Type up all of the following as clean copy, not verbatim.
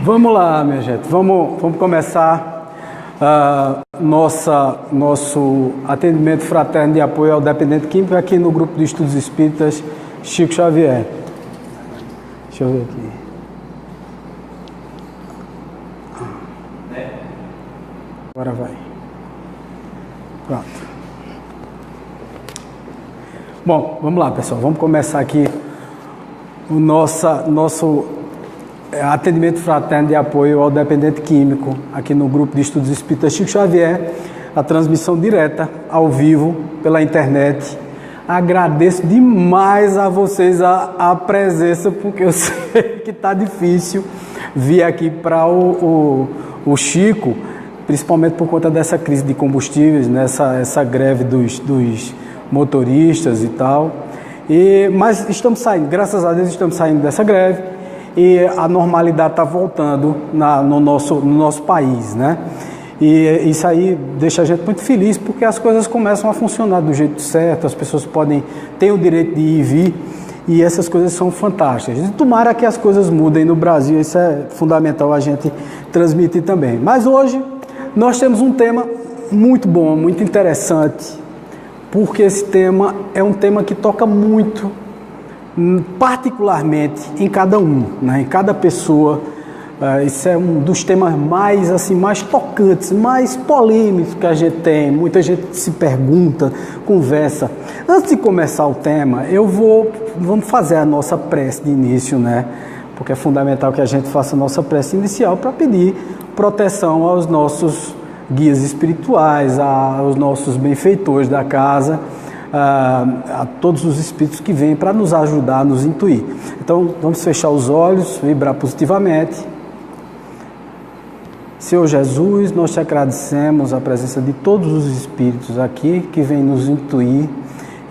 Vamos lá, minha gente, vamos começar nosso atendimento fraterno de apoio ao dependente químico aqui no grupo de estudos espíritas Chico Xavier. Deixa eu ver aqui. Agora vai. Pronto. Bom, vamos lá, pessoal, vamos começar aqui o nosso atendimento fraterno de apoio ao dependente químico, aqui no grupo de estudos espíritas Chico Xavier, a transmissão direta, ao vivo, pela internet. Agradeço demais a vocês a presença, porque eu sei que está difícil vir aqui para o Chico, principalmente por conta dessa crise de combustíveis, essa greve dos motoristas e tal. Mas estamos saindo, graças a Deus estamos saindo dessa greve e a normalidade está voltando no nosso país, né? E isso aí deixa a gente muito feliz, porque as coisas começam a funcionar do jeito certo, as pessoas têm o direito de ir e vir, e essas coisas são fantásticas. E tomara que as coisas mudem no Brasil, isso é fundamental a gente transmitir também. Mas hoje nós temos um tema muito bom, muito interessante, porque esse tema é um tema que toca muito, particularmente em cada um, né? Em cada pessoa. Isso é um dos temas mais tocantes, mais polêmicos que a gente tem. Muita gente se pergunta, conversa. Antes de começar o tema, vamos fazer a nossa prece de início, né? Porque é fundamental que a gente faça a nossa prece inicial para pedir proteção aos nossos guias espirituais, aos nossos benfeitores da casa, a todos os espíritos que vêm para nos ajudar, nos intuir. Então, vamos fechar os olhos, vibrar positivamente. Senhor Jesus, nós te agradecemos a presença de todos os espíritos aqui que vêm nos intuir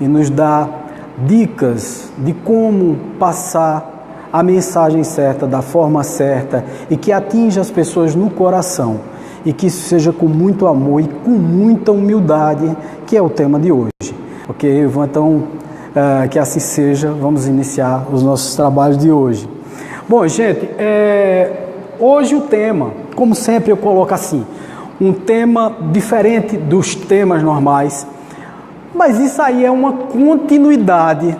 e nos dar dicas de como passar a mensagem certa, da forma certa, e que atinja as pessoas no coração, e que isso seja com muito amor e com muita humildade, que é o tema de hoje. Ok? Então, que assim seja, vamos iniciar os nossos trabalhos de hoje. Bom, gente, hoje o tema, como sempre eu coloco assim, um tema diferente dos temas normais, mas isso aí é uma continuidade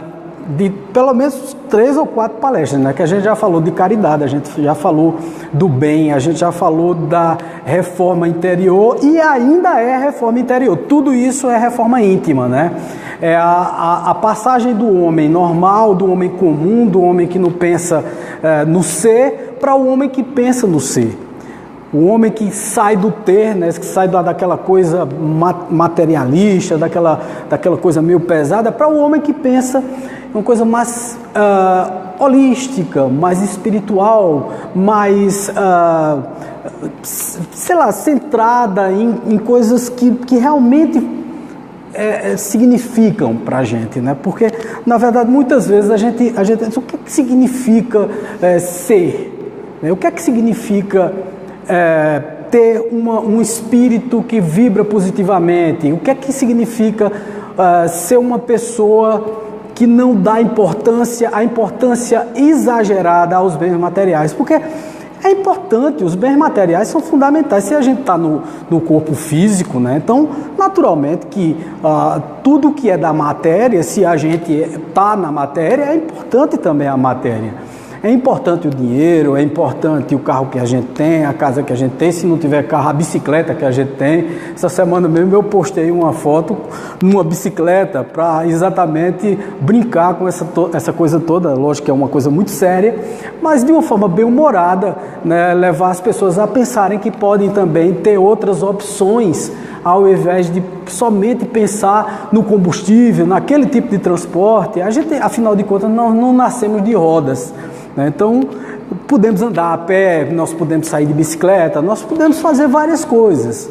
de pelo menos 3 ou 4 palestras, né? Que a gente já falou de caridade, a gente já falou do bem, a gente já falou da reforma interior e ainda é reforma interior. Tudo isso é reforma íntima, né? É a passagem do homem normal, do homem comum, do homem que não pensa no ser, para o homem que pensa no ser. O homem que sai do ter, né, que sai daquela coisa materialista, daquela coisa meio pesada, para o homem que pensa uma coisa mais holística, mais espiritual, mais, centrada em coisas que realmente significam para a gente, né? Porque, na verdade, muitas vezes a gente diz, o que significa ser? O que significa ter um espírito que vibra positivamente? O que significa ser uma pessoa que não dá a importância exagerada aos bens materiais? Porque é importante, os bens materiais são fundamentais. Se a gente está no corpo físico, né? Então, naturalmente que tudo que é da matéria, se a gente está na matéria, é importante também a matéria. É importante o dinheiro, é importante o carro que a gente tem, a casa que a gente tem, se não tiver carro, a bicicleta que a gente tem. Essa semana mesmo eu postei uma foto numa bicicleta para exatamente brincar com essa coisa toda. Lógico que é uma coisa muito séria, mas de uma forma bem humorada, né? Levar as pessoas a pensarem que podem também ter outras opções, ao invés de somente pensar no combustível, naquele tipo de transporte. A gente, afinal de contas, nós não nascemos de rodas, né? Então, podemos andar a pé, nós podemos sair de bicicleta, nós podemos fazer várias coisas.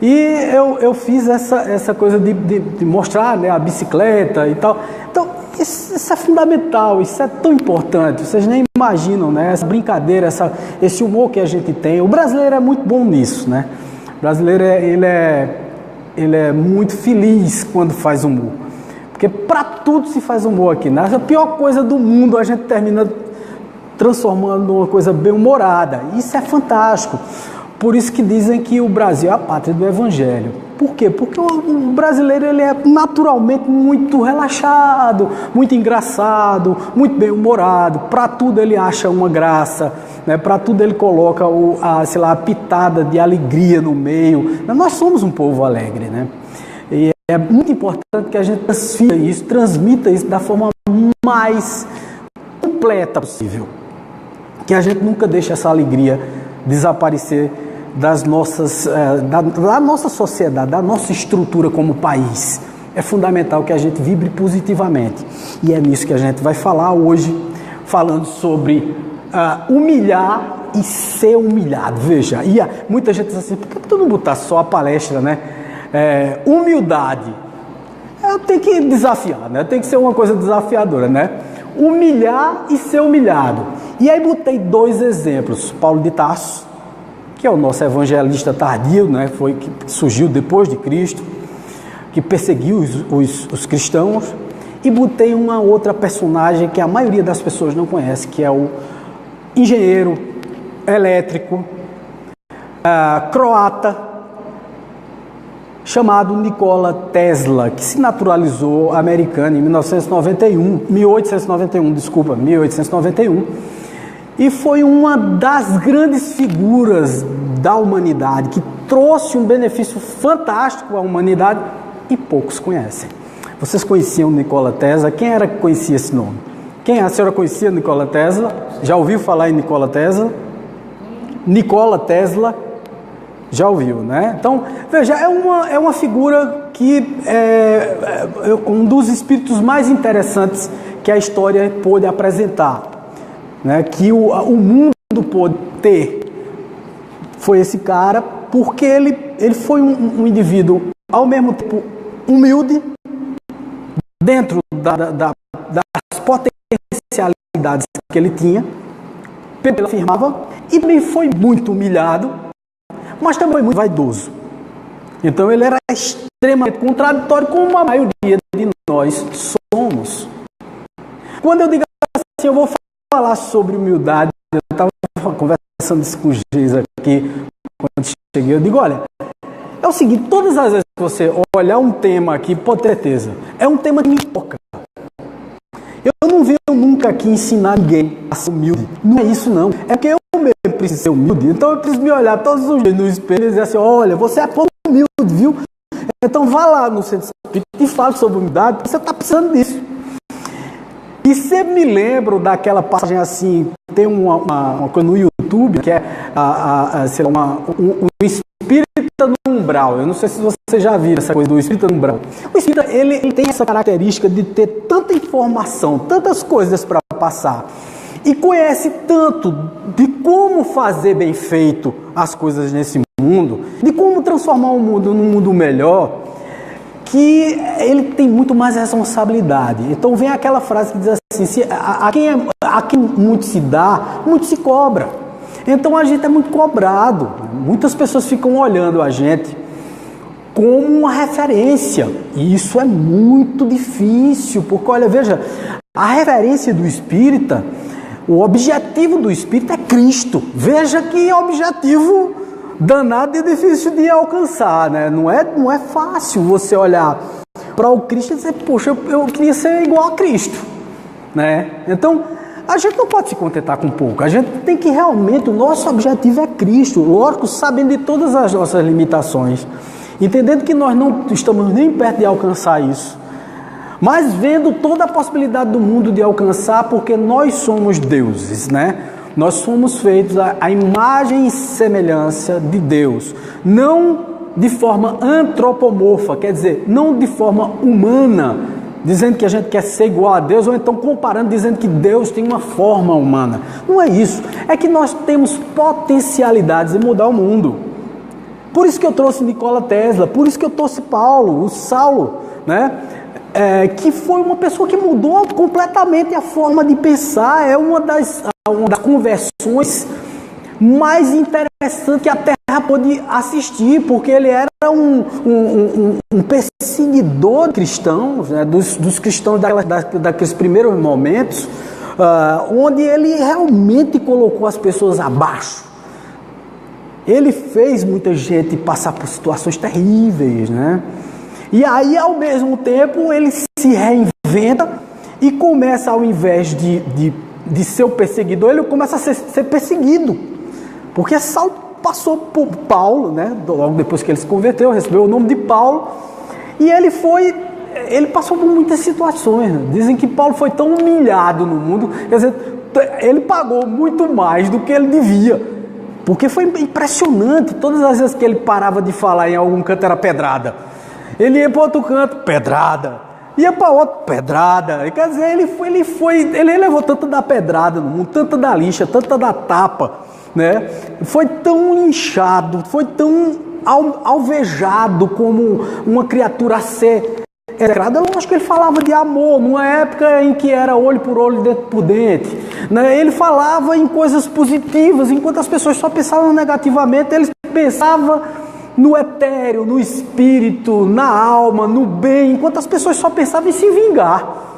E eu fiz essa coisa de mostrar, né, a bicicleta e tal. Então, isso é fundamental, isso é tão importante, vocês nem imaginam, né? Essa brincadeira, esse humor que a gente tem. O brasileiro é muito bom nisso, né? O brasileiro ele é muito feliz quando faz humor, porque para tudo se faz humor aqui, né? A pior coisa do mundo a gente termina transformando numa coisa bem-humorada. Isso é fantástico. Por isso que dizem que o Brasil é a pátria do Evangelho. Por quê? Porque o brasileiro ele é naturalmente muito relaxado, muito engraçado, muito bem-humorado. Para tudo ele acha uma graça, né? Para tudo ele coloca a pitada de alegria no meio. Nós somos um povo alegre, né? E é muito importante que a gente transmita isso da forma mais completa possível. Que a gente nunca deixe essa alegria desaparecer da nossa sociedade, da nossa estrutura como país. É fundamental que a gente vibre positivamente. E é nisso que a gente vai falar hoje, falando sobre humilhar e ser humilhado. Veja, muita gente diz assim, por que tu não botar só a palestra, né? Humildade. Eu tenho que desafiar, né? Tem que ser uma coisa desafiadora, né? Humilhar e ser humilhado. E aí botei 2 exemplos. Paulo de Tarso, que é o nosso evangelista tardio, né? Foi que surgiu depois de Cristo, que perseguiu os cristãos, e botei uma outra personagem que a maioria das pessoas não conhece, que é o engenheiro elétrico croata, chamado Nikola Tesla, que se naturalizou americano em 1891, e foi uma das grandes figuras da humanidade, que trouxe um benefício fantástico à humanidade e poucos conhecem. Vocês conheciam Nikola Tesla? Quem era que conhecia esse nome? A senhora conhecia Nikola Tesla? Já ouviu falar em Nikola Tesla? Nikola Tesla, já ouviu, né? Então, veja, é uma figura que é um dos espíritos mais interessantes que a história pôde apresentar, né? Que o mundo pôde ter. Foi esse cara, porque ele foi um indivíduo, ao mesmo tempo, humilde, dentro das potencialidades que ele tinha, ele afirmava, e também foi muito humilhado, mas também muito vaidoso. Então ele era extremamente contraditório, como a maioria de nós somos. Quando eu digo assim, eu vou falar sobre humildade, eu estava conversando isso com o Geis aqui, quando cheguei, eu digo, olha, é o seguinte, todas as vezes que você olhar um tema aqui, pode ter certeza, é um tema que me toca. Eu não venho nunca aqui ensinar ninguém a ser humilde, não é isso não, é porque eu mesmo preciso ser humilde, então eu preciso me olhar todos os dias no espelho e dizer assim, olha, você é pouco humilde, viu? Então vá lá no centro espírita e fale sobre humildade, você está precisando disso. E sempre me lembro daquela passagem assim, tem uma coisa no YouTube, que é um espírita no umbral. Eu não sei se você já viu essa coisa do espírita no umbral. O espírita, ele tem essa característica de ter tanta informação, tantas coisas para passar, e conhece tanto de como fazer bem feito as coisas nesse mundo, de como transformar o mundo num mundo melhor, que ele tem muito mais responsabilidade. Então vem aquela frase que diz assim, a quem muito se dá, muito se cobra. Então a gente é muito cobrado. Muitas pessoas ficam olhando a gente como uma referência. E isso é muito difícil, porque olha, veja, a referência do espírita, o objetivo do espírita é Cristo. Veja que objetivo danado e difícil de alcançar, né? Não é fácil você olhar para o Cristo e dizer, poxa, eu queria ser igual a Cristo, né? Então, a gente não pode se contentar com pouco, a gente tem que realmente, o nosso objetivo é Cristo, lógico, sabendo de todas as nossas limitações, entendendo que nós não estamos nem perto de alcançar isso, mas vendo toda a possibilidade do mundo de alcançar, porque nós somos deuses, né? Nós somos feitos à imagem e semelhança de Deus, não de forma antropomorfa, quer dizer, não de forma humana, dizendo que a gente quer ser igual a Deus, ou então comparando, dizendo que Deus tem uma forma humana. Não é isso, é que nós temos potencialidades de mudar o mundo. Por isso que eu trouxe Nikola Tesla, por isso que eu trouxe Paulo, o Saulo, né? Que foi uma pessoa que mudou completamente a forma de pensar, é uma das conversões mais interessantes que a Terra pôde assistir, porque ele era um perseguidor de cristãos, né, dos cristãos daqueles primeiros momentos, onde ele realmente colocou as pessoas abaixo. Ele fez muita gente passar por situações terríveis, né? E aí, ao mesmo tempo, ele se reinventa e começa, ao invés de ser o perseguidor, ele começa a ser perseguido. Porque Saulo passou por Paulo, né? Logo depois que ele se converteu, recebeu o nome de Paulo, e ele passou por muitas situações, né? Dizem que Paulo foi tão humilhado no mundo, quer dizer, ele pagou muito mais do que ele devia. Porque foi impressionante, todas as vezes que ele parava de falar em algum canto era pedrada. Ele ia para outro canto, pedrada. Ia para outro, pedrada. Quer dizer, ele levou tanta da pedrada no mundo, tanta da lixa, tanta da tapa, né? Foi tão inchado, foi tão alvejado como uma criatura a ser execrada. Lógico que ele falava de amor, numa época em que era olho por olho, dente por dente, né? Ele falava em coisas positivas, enquanto as pessoas só pensavam negativamente, ele pensava no etéreo, no espírito, na alma, no bem, enquanto as pessoas só pensavam em se vingar,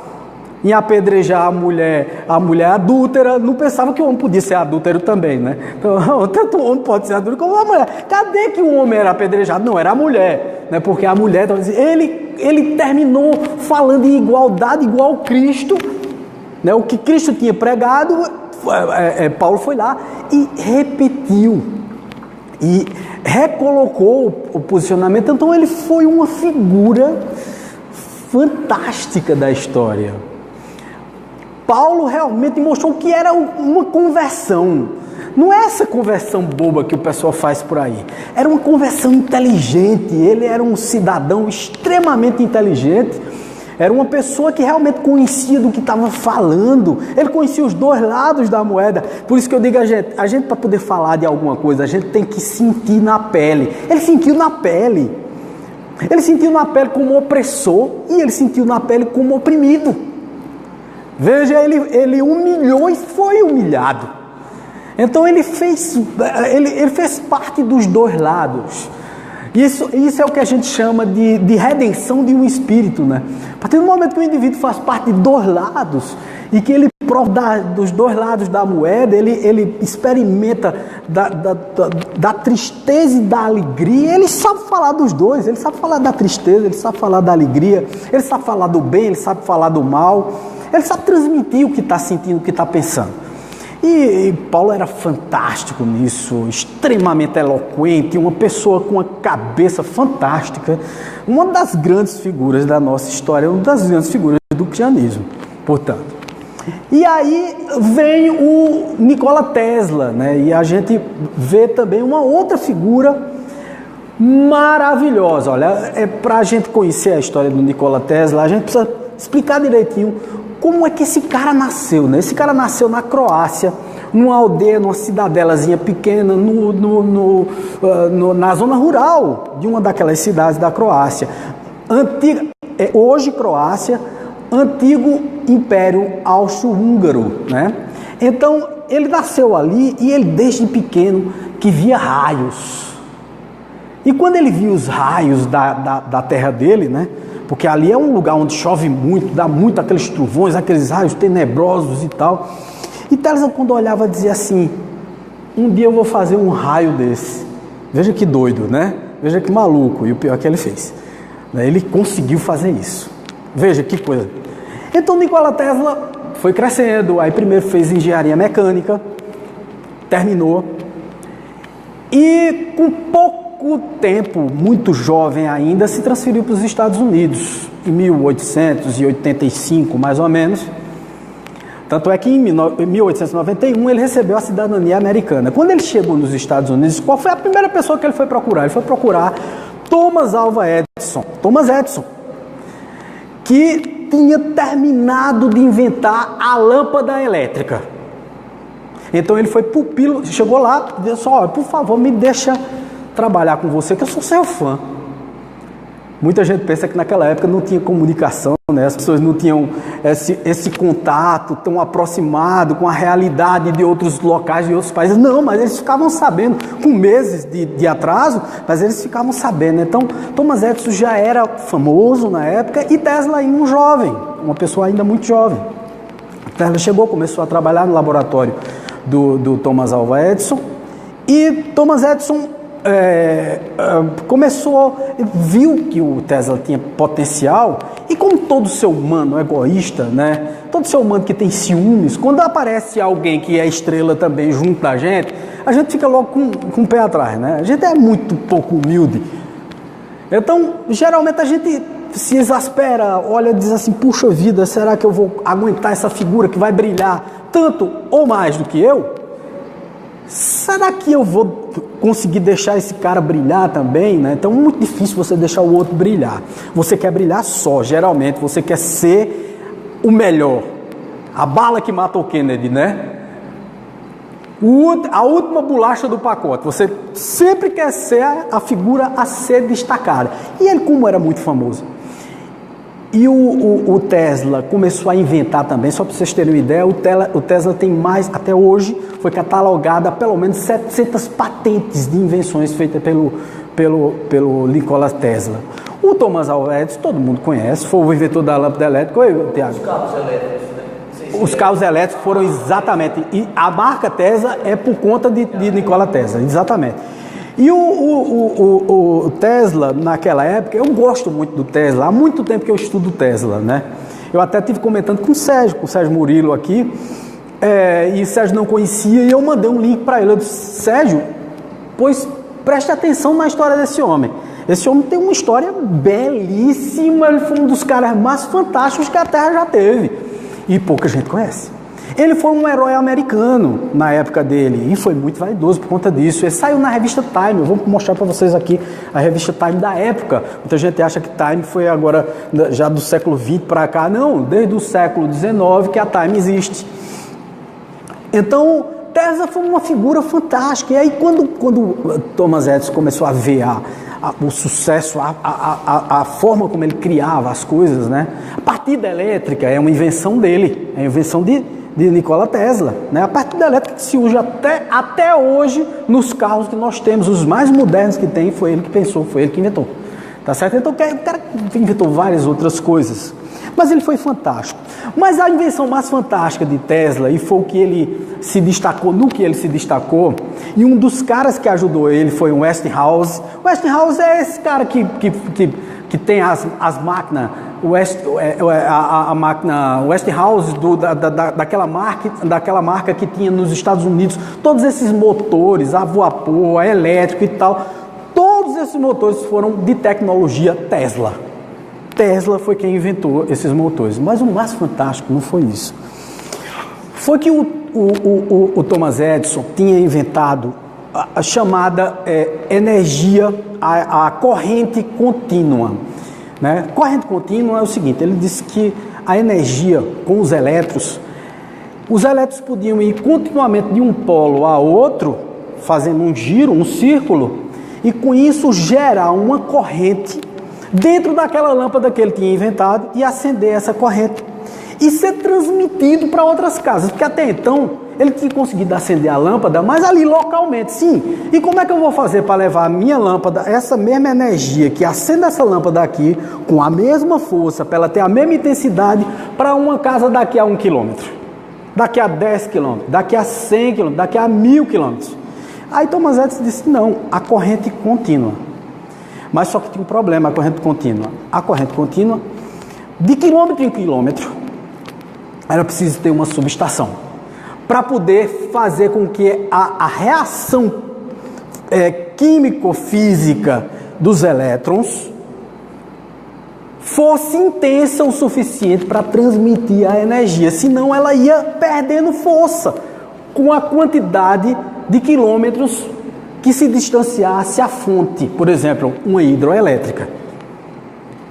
em apedrejar a mulher adúltera. Não pensava que o homem podia ser adúltero também, né? Então, tanto o homem pode ser adúltero como a mulher. Cadê que o homem era apedrejado? Não, era a mulher, né? Porque a mulher, ele terminou falando em igualdade, igual Cristo, né? O que Cristo tinha pregado, Paulo foi lá e repetiu, e recolocou o posicionamento. Então ele foi uma figura fantástica da história. Paulo realmente mostrou que era uma conversão. Não é essa conversão boba que o pessoal faz por aí. Era uma conversão inteligente. Ele era um cidadão extremamente inteligente. Era uma pessoa que realmente conhecia do que estava falando. Ele conhecia os dois lados da moeda. Por isso que eu digo a gente para poder falar de alguma coisa, a gente tem que sentir na pele. Ele sentiu na pele. Ele sentiu na pele como opressor e ele sentiu na pele como oprimido. Veja, ele humilhou e foi humilhado. Então ele fez parte dos dois lados. Isso é o que a gente chama de redenção de um espírito, né? A partir do momento que o indivíduo faz parte de dois lados e que ele prova dos dois lados da moeda, ele experimenta da tristeza e da alegria. Ele sabe falar dos dois, ele sabe falar da tristeza, ele sabe falar da alegria, ele sabe falar do bem, ele sabe falar do mal, ele sabe transmitir o que está sentindo, o que está pensando. E Paulo era fantástico nisso, extremamente eloquente, uma pessoa com uma cabeça fantástica, uma das grandes figuras da nossa história, uma das grandes figuras do cristianismo, portanto. E aí vem o Nikola Tesla, né? E a gente vê também uma outra figura maravilhosa. Olha, para a gente conhecer a história do Nikola Tesla, a gente precisa explicar direitinho como é que esse cara nasceu, né? Esse cara nasceu na Croácia, numa aldeia, numa cidadelazinha pequena, na zona rural de uma daquelas cidades da Croácia. Hoje Croácia, antigo Império Austro-Húngaro, né? Então, ele nasceu ali e ele desde pequeno que via raios. E quando ele viu os raios da terra dele, né? Porque ali é um lugar onde chove muito, dá muito aqueles trovões, aqueles raios tenebrosos e tal. E Tesla, quando olhava, dizia assim: um dia eu vou fazer um raio desse. Veja que doido, né? Veja que maluco. E o pior é que ele fez. Ele conseguiu fazer isso. Veja que coisa. Então Nikola Tesla foi crescendo. Aí primeiro fez engenharia mecânica, terminou. E com pouco tempo, muito jovem ainda, se transferiu para os Estados Unidos, em 1885, mais ou menos. Tanto é que em 1891 ele recebeu a cidadania americana. Quando ele chegou nos Estados Unidos, qual foi a primeira pessoa que ele foi procurar? Ele foi procurar Thomas Alva Edison. Thomas Edison, que tinha terminado de inventar a lâmpada elétrica. Então ele foi pupilo, chegou lá e disse: olha, por favor, me deixa trabalhar com você, que eu sou seu fã. Muita gente pensa que naquela época não tinha comunicação, né? As pessoas não tinham esse contato tão aproximado com a realidade de outros locais, de outros países. Não, mas eles ficavam sabendo, com meses de atraso, mas eles ficavam sabendo. Então, Thomas Edison já era famoso na época e Tesla ainda um jovem, uma pessoa ainda muito jovem. Tesla chegou, começou a trabalhar no laboratório do Thomas Alva Edison, e Thomas Edison viu que o Tesla tinha potencial, e como todo ser humano egoísta, né? Todo ser humano que tem ciúmes, quando aparece alguém que é estrela também junto da gente, a gente fica logo com o pé atrás, né? A gente é muito pouco humilde. Então, geralmente a gente se exaspera, olha e diz assim, puxa vida, será que eu vou aguentar essa figura que vai brilhar tanto ou mais do que eu? Será que eu vou conseguir deixar esse cara brilhar também, né? Então é muito difícil você deixar o outro brilhar. Você quer brilhar só, geralmente você quer ser o melhor. A bala que mata o Kennedy, né? A última bolacha do pacote. Você sempre quer ser a figura a ser destacada. E ele, como era muito famoso, e o Tesla começou a inventar também, só para vocês terem uma ideia, o Tesla tem mais, até hoje, foi catalogada pelo menos 700 patentes de invenções feitas pelo Nikola Tesla. O Thomas Alva Edison, todo mundo conhece, foi o inventor da lâmpada elétrica. Oi, Tiago? Os carros elétricos, né? Os carros elétricos foram exatamente, e a marca Tesla é por conta de Nikola Tesla, exatamente. E o Tesla, naquela época, eu gosto muito do Tesla, há muito tempo que eu estudo Tesla, né? Eu até estive comentando com o Sérgio Murilo aqui, e o Sérgio não conhecia, e eu mandei um link para ele. Eu disse, Sérgio, pois preste atenção na história desse homem. Esse homem tem uma história belíssima, ele foi um dos caras mais fantásticos que a Terra já teve, e pouca gente conhece. Ele foi um herói americano na época dele e foi muito vaidoso por conta disso. Ele saiu na revista Time, eu vou mostrar para vocês aqui a revista Time da época. Muita gente acha que Time foi agora já do século XX para cá. Não, desde o século XIX que a Time existe. Então, Tesla foi uma figura fantástica. E aí quando Thomas Edison começou a ver o sucesso, a forma como ele criava as coisas, né? A partida elétrica é uma invenção dele, é uma invenção de Nikola Tesla, né? A partida elétrica que se usa até hoje nos carros que nós temos, os mais modernos que tem, foi ele que pensou, foi ele que inventou, tá certo? Então o cara inventou várias outras coisas, mas ele foi fantástico. Mas a invenção mais fantástica de Tesla, e foi o que ele se destacou, no que ele se destacou, e um dos caras que ajudou ele foi o Westinghouse. O Westinghouse é esse cara que tem as máquinas, a máquina Westinghouse daquela marca que tinha nos Estados Unidos, todos esses motores, a vapor, a elétrico e tal, todos esses motores foram de tecnologia Tesla. Tesla foi quem inventou esses motores, mas o mais fantástico não foi isso. Foi que o Thomas Edison tinha inventado a chamada energia, a corrente contínua. Né? Corrente contínua é o seguinte, ele disse que a energia com os elétrons podiam ir continuamente de um polo a outro, fazendo um giro, um círculo, e com isso gerar uma corrente dentro daquela lâmpada que ele tinha inventado e acender essa corrente e ser transmitido para outras casas, porque até então ele tinha conseguido acender a lâmpada, mas ali localmente, sim. E como é que eu vou fazer para levar a minha lâmpada, essa mesma energia que acende essa lâmpada aqui, com a mesma força, para ela ter a mesma intensidade, para uma casa daqui a 1 quilômetro, daqui a 10 quilômetros, daqui a 100 quilômetros, daqui a 1000 quilômetros? Aí Thomas Edison disse, não, a corrente contínua. Mas só que tinha um problema, a corrente contínua. A corrente contínua, de quilômetro em quilômetro, era preciso ter uma subestação para poder fazer com que a reação químico-física dos elétrons fosse intensa o suficiente para transmitir a energia, senão ela ia perdendo força com a quantidade de quilômetros que se distanciasse a fonte, por exemplo, uma hidroelétrica.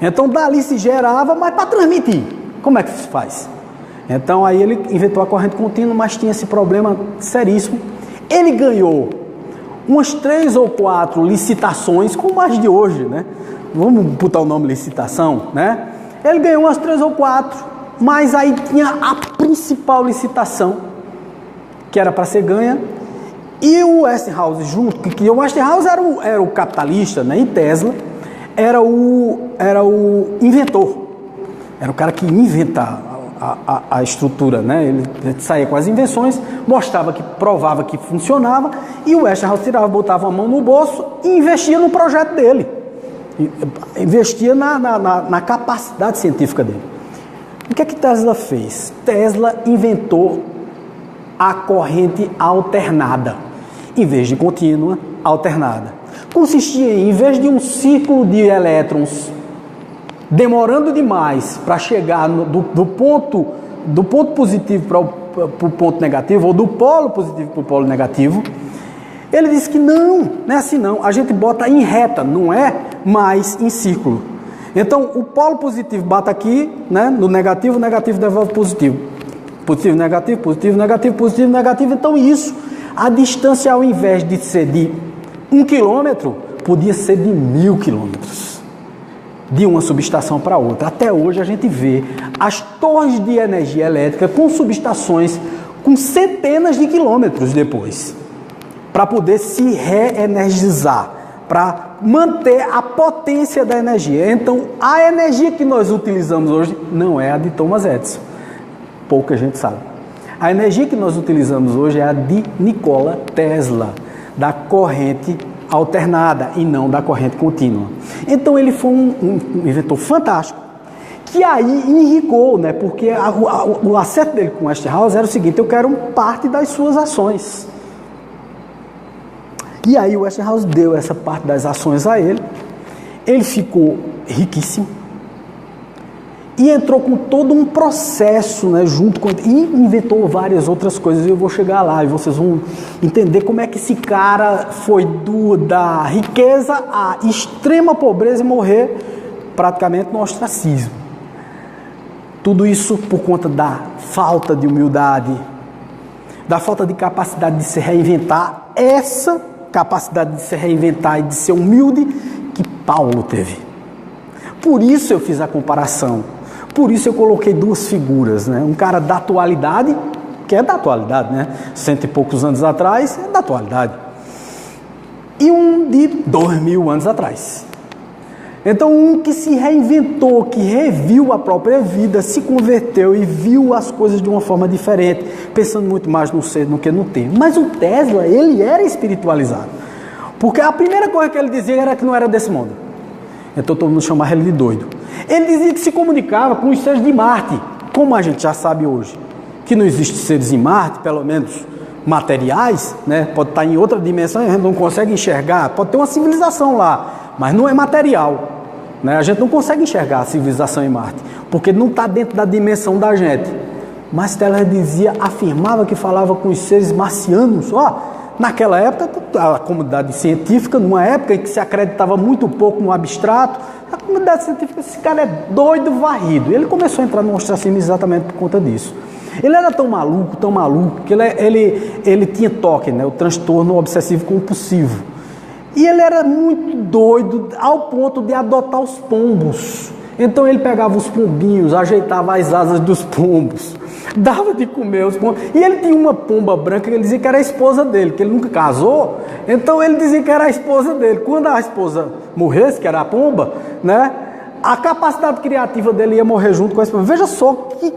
Então dali se gerava, mas para transmitir, como é que se faz? Então aí ele inventou a corrente contínua, mas tinha esse problema seríssimo. Ele ganhou umas 3 ou 4 licitações, como as de hoje, né? Vamos botar o nome licitação, né? Ele ganhou umas 3 ou 4, mas aí tinha a principal licitação, que era para ser ganha, e o Westinghouse junto, que o Westinghouse era o capitalista, né? E Tesla era o inventor, era o cara que ia inventar a estrutura, né? Ele saía com as invenções, provava que funcionava, e o Westinghouse botava a mão no bolso e investia no projeto dele. Investia na capacidade científica dele. O que é que Tesla fez? Tesla inventou a corrente alternada, em vez de contínua, alternada. Consistia em vez de um círculo de elétrons demorando demais para chegar do ponto positivo para o ponto negativo, ou do polo positivo para o polo negativo, ele disse que não é assim não, a gente bota em reta, não é mais em círculo. Então o polo positivo bate aqui, né, no negativo, o negativo devolve positivo. Positivo, negativo, positivo, negativo, positivo, negativo. Então isso, a distância ao invés de ser de 1 quilômetro, podia ser de 1000 quilômetros. De uma subestação para outra. Até hoje a gente vê as torres de energia elétrica com subestações com centenas de quilômetros depois, para poder se reenergizar, para manter a potência da energia. Então, a energia que nós utilizamos hoje não é a de Thomas Edison. Pouca gente sabe. A energia que nós utilizamos hoje é a de Nikola Tesla, da corrente alternada e não da corrente contínua. Então ele foi um inventor fantástico, que aí enricou, né? Porque o acerto dele com o Westinghouse era o seguinte: eu quero parte das suas ações. E aí o Westinghouse deu essa parte das ações a ele, ele ficou riquíssimo, e entrou com todo um processo, né, junto com... E inventou várias outras coisas, eu vou chegar lá e vocês vão entender como é que esse cara foi da riqueza à extrema pobreza e morrer praticamente no ostracismo. Tudo isso por conta da falta de humildade, da falta de capacidade de se reinventar, essa capacidade de se reinventar e de ser humilde que Paulo teve. Por isso eu fiz a comparação. Por isso eu coloquei duas figuras, né? Um cara da atualidade, que é da atualidade, né? 100 e poucos anos atrás, é da atualidade. E um de 2000 anos atrás. Então um que se reinventou, que reviu a própria vida, se converteu e viu as coisas de uma forma diferente, pensando muito mais no ser do que no ter. Mas o Tesla, ele era espiritualizado. Porque a primeira coisa que ele dizia era que não era desse mundo. Então todo mundo chamava ele de doido. Ele dizia que se comunicava com os seres de Marte, como a gente já sabe hoje, que não existem seres em Marte, pelo menos materiais, né? Pode estar em outra dimensão e a gente não consegue enxergar, pode ter uma civilização lá, mas não é material, né? A gente não consegue enxergar a civilização em Marte, porque não está dentro da dimensão da gente. Mas Tesla dizia, afirmava que falava com os seres marcianos, naquela época, a comunidade científica, numa época em que se acreditava muito pouco no abstrato, a comunidade científica, esse cara é doido varrido. E ele começou a entrar no ostracismo exatamente por conta disso. Ele era tão maluco, que ele tinha TOC, né, o transtorno obsessivo compulsivo. E ele era muito doido ao ponto de adotar os pombos. Então ele pegava os pombinhos, ajeitava as asas dos pombos, dava de comer os pombos. E ele tinha uma pomba branca que ele dizia que era a esposa dele, que ele nunca casou. Então ele dizia que era a esposa dele. Quando a esposa morresse, que era a pomba, né, a capacidade criativa dele ia morrer junto com a esposa. Veja só que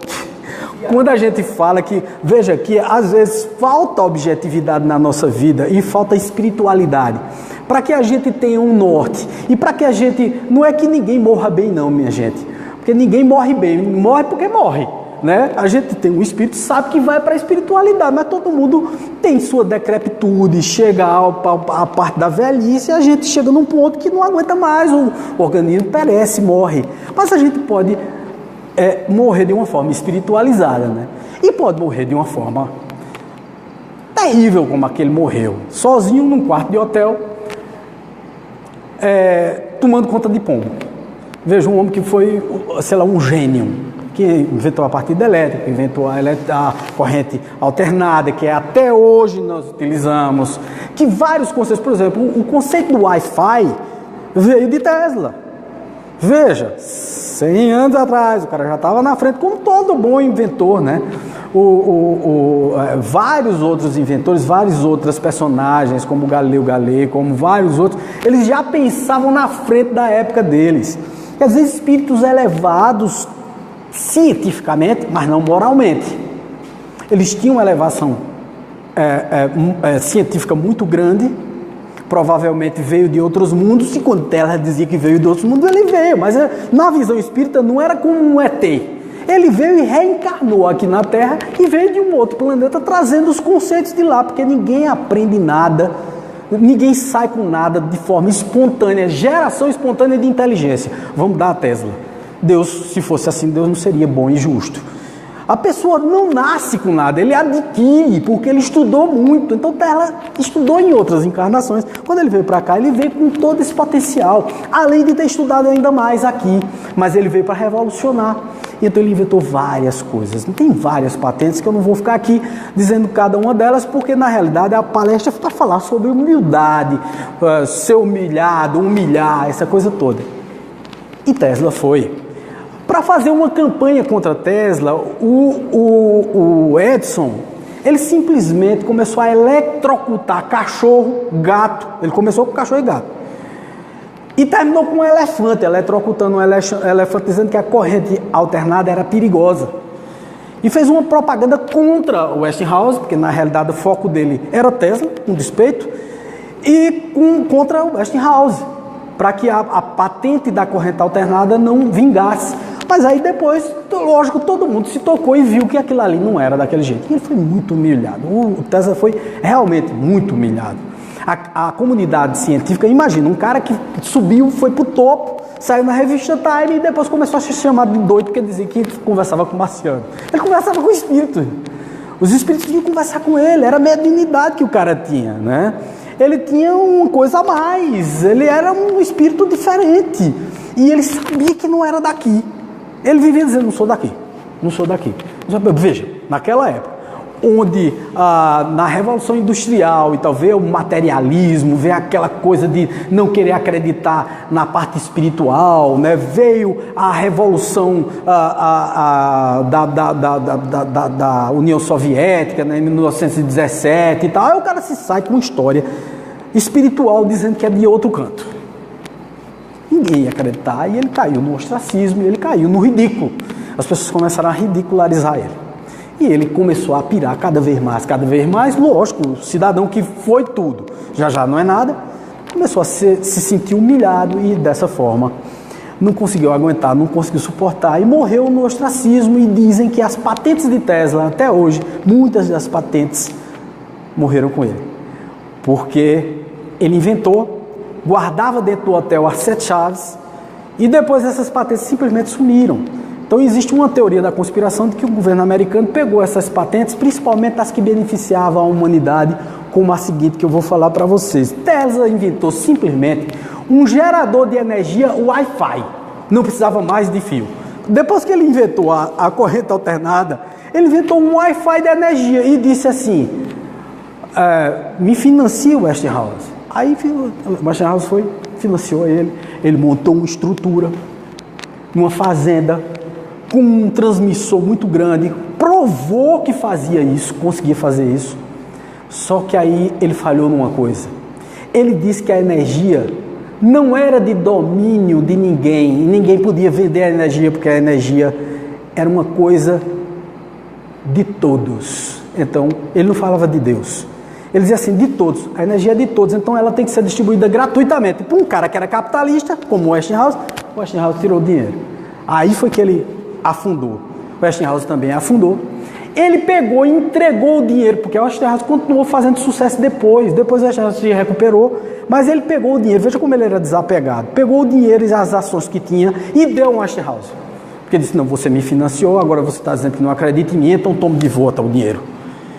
quando a gente fala que, veja que às vezes falta objetividade na nossa vida e falta espiritualidade, para que a gente tenha um norte e para que a gente, não é que ninguém morra bem não, minha gente, porque ninguém morre bem, morre porque morre, né? A gente tem um espírito, sabe que vai para a espiritualidade, mas todo mundo tem sua decrepitude, chega à parte da velhice e a gente chega num ponto que não aguenta mais, o organismo perece, morre, mas a gente pode morrer de uma forma espiritualizada, né? E pode morrer de uma forma terrível como aquele morreu, sozinho num quarto de hotel, tomando conta de pombo. Veja um homem que foi, sei lá, um gênio, que inventou a partida elétrica, inventou a corrente alternada, que até hoje nós utilizamos, que vários conceitos, por exemplo, o conceito do Wi-Fi veio de Tesla. Veja, 100 anos atrás, o cara já estava na frente, como todo bom inventor, né? Vários outros inventores, várias outras personagens, como Galileu Galilei, como vários outros, eles já pensavam na frente da época deles. Quer dizer, espíritos elevados cientificamente, mas não moralmente. Eles tinham uma elevação científica muito grande, provavelmente veio de outros mundos, e quando Tesla dizia que veio de outros mundos, ele veio, mas na visão espírita não era como um ET. Ele veio e reencarnou aqui na Terra e veio de um outro planeta trazendo os conceitos de lá, porque ninguém aprende nada, ninguém sai com nada de forma espontânea, geração espontânea de inteligência. Vamos dar a Tesla. Deus, se fosse assim, Deus não seria bom e justo. A pessoa não nasce com nada, ele adquire, porque ele estudou muito. Então Tesla estudou em outras encarnações. Quando ele veio para cá, ele veio com todo esse potencial, além de ter estudado ainda mais aqui. Mas ele veio para revolucionar. Então ele inventou várias coisas. Tem várias patentes que eu não vou ficar aqui dizendo cada uma delas, porque na realidade a palestra é para falar sobre humildade, ser humilhado, humilhar, essa coisa toda. E Tesla foi. Para fazer uma campanha contra a Tesla, o Edison, ele simplesmente começou a eletrocutar cachorro, gato. Ele começou com cachorro e gato. E terminou com um elefante, eletrocutando um elefante, dizendo que a corrente alternada era perigosa. E fez uma propaganda contra o Westinghouse, porque na realidade o foco dele era Tesla, um despeito, e contra o Westinghouse, para que a patente da corrente alternada não vingasse. Mas aí depois, lógico, todo mundo se tocou e viu que aquilo ali não era daquele jeito. E ele foi muito humilhado. O Tesla foi realmente muito humilhado. A comunidade científica, imagina, um cara que subiu, foi pro topo, saiu na revista Time e depois começou a ser chamado de doido porque dizia que conversava com o marciano. Ele conversava com o espírito. Os espíritos vinham conversar com ele, era a mediunidade que o cara tinha, né? Ele tinha uma coisa a mais, ele era um espírito diferente. E ele sabia que não era daqui. Ele vivia dizendo, não sou daqui, não sou daqui. Veja, naquela época, onde na Revolução Industrial e tal, veio o materialismo, veio aquela coisa de não querer acreditar na parte espiritual, né? Veio a Revolução da União Soviética, né? Em 1917 e tal, aí o cara se sai com uma história espiritual dizendo que é de outro canto. Ninguém ia acreditar e ele caiu no ostracismo, ele caiu no ridículo. As pessoas começaram a ridicularizar ele. E ele começou a pirar cada vez mais, lógico, o cidadão que foi tudo, já não é nada, começou a se sentir humilhado e dessa forma não conseguiu aguentar, não conseguiu suportar e morreu no ostracismo. E dizem que as patentes de Tesla, até hoje, muitas das patentes morreram com ele, porque ele inventou, guardava dentro do hotel as 7 chaves e depois essas patentes simplesmente sumiram. Então existe uma teoria da conspiração de que o governo americano pegou essas patentes, principalmente as que beneficiavam a humanidade, como a seguinte que eu vou falar para vocês. Tesla inventou simplesmente um gerador de energia Wi-Fi, não precisava mais de fio. Depois que ele inventou a corrente alternada, ele inventou um Wi-Fi de energia e disse assim, me financia o Westinghouse. Aí o Westinghouse financiou ele montou uma estrutura, uma fazenda, com um transmissor muito grande, provou que fazia isso, conseguia fazer isso. Só que aí ele falhou numa coisa. Ele disse que a energia não era de domínio de ninguém, e ninguém podia vender a energia, porque a energia era uma coisa de todos. Então, ele não falava de Deus. Ele dizia assim, de todos, a energia é de todos, então ela tem que ser distribuída gratuitamente. Para um cara que era capitalista, como o Westinghouse tirou o dinheiro. Aí foi que ele afundou. O Westinghouse também afundou. Ele pegou e entregou o dinheiro, porque o Westinghouse continuou fazendo sucesso depois o Westinghouse se recuperou, mas ele pegou o dinheiro, veja como ele era desapegado, pegou o dinheiro e as ações que tinha e deu ao Westinghouse. Porque ele disse, não, você me financiou, agora você está dizendo que não acredita em mim, então tome de volta o dinheiro.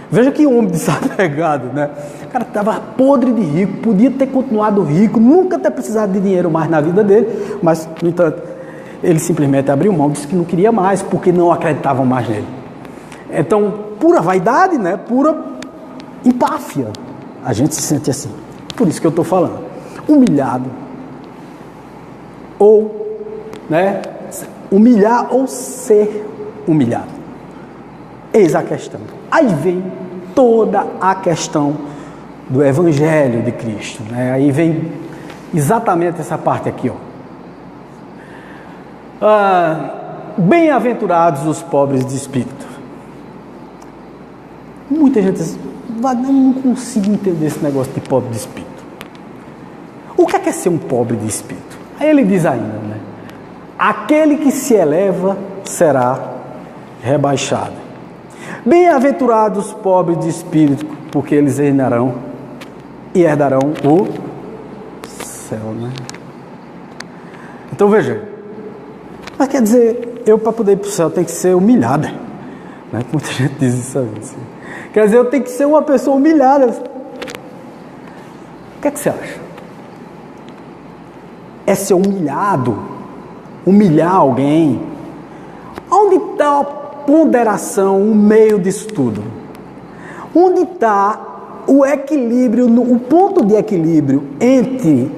Veja que homem desapegado, né? O cara estava podre de rico, podia ter continuado rico, nunca ter precisado de dinheiro mais na vida dele, mas, no entanto, ele simplesmente abriu mão, disse que não queria mais, porque não acreditavam mais nele. Então, pura vaidade, né? Pura empáfia. A gente se sente assim. Por isso que eu estou falando. Humilhado. Ou, né? Humilhar ou ser humilhado. Eis a questão. Aí vem toda a questão do Evangelho de Cristo, né? Aí vem exatamente essa parte aqui, ó. bem-aventurados os pobres de espírito. Muita gente diz, eu não consigo entender esse negócio de pobre de espírito. O que é ser um pobre de espírito? Aí ele diz ainda, né? Aquele que se eleva será rebaixado. Bem-aventurados os pobres de espírito, porque eles reinarão e herdarão o céu, né? Então veja, mas quer dizer, eu para poder ir para o céu tenho que ser humilhado, né? Muita gente diz isso assim. Quer dizer, eu tenho que ser uma pessoa humilhada. O que é que você acha? É ser humilhado? Humilhar alguém? Onde está a ponderação, o meio disso tudo? Onde está o equilíbrio, o ponto de equilíbrio entre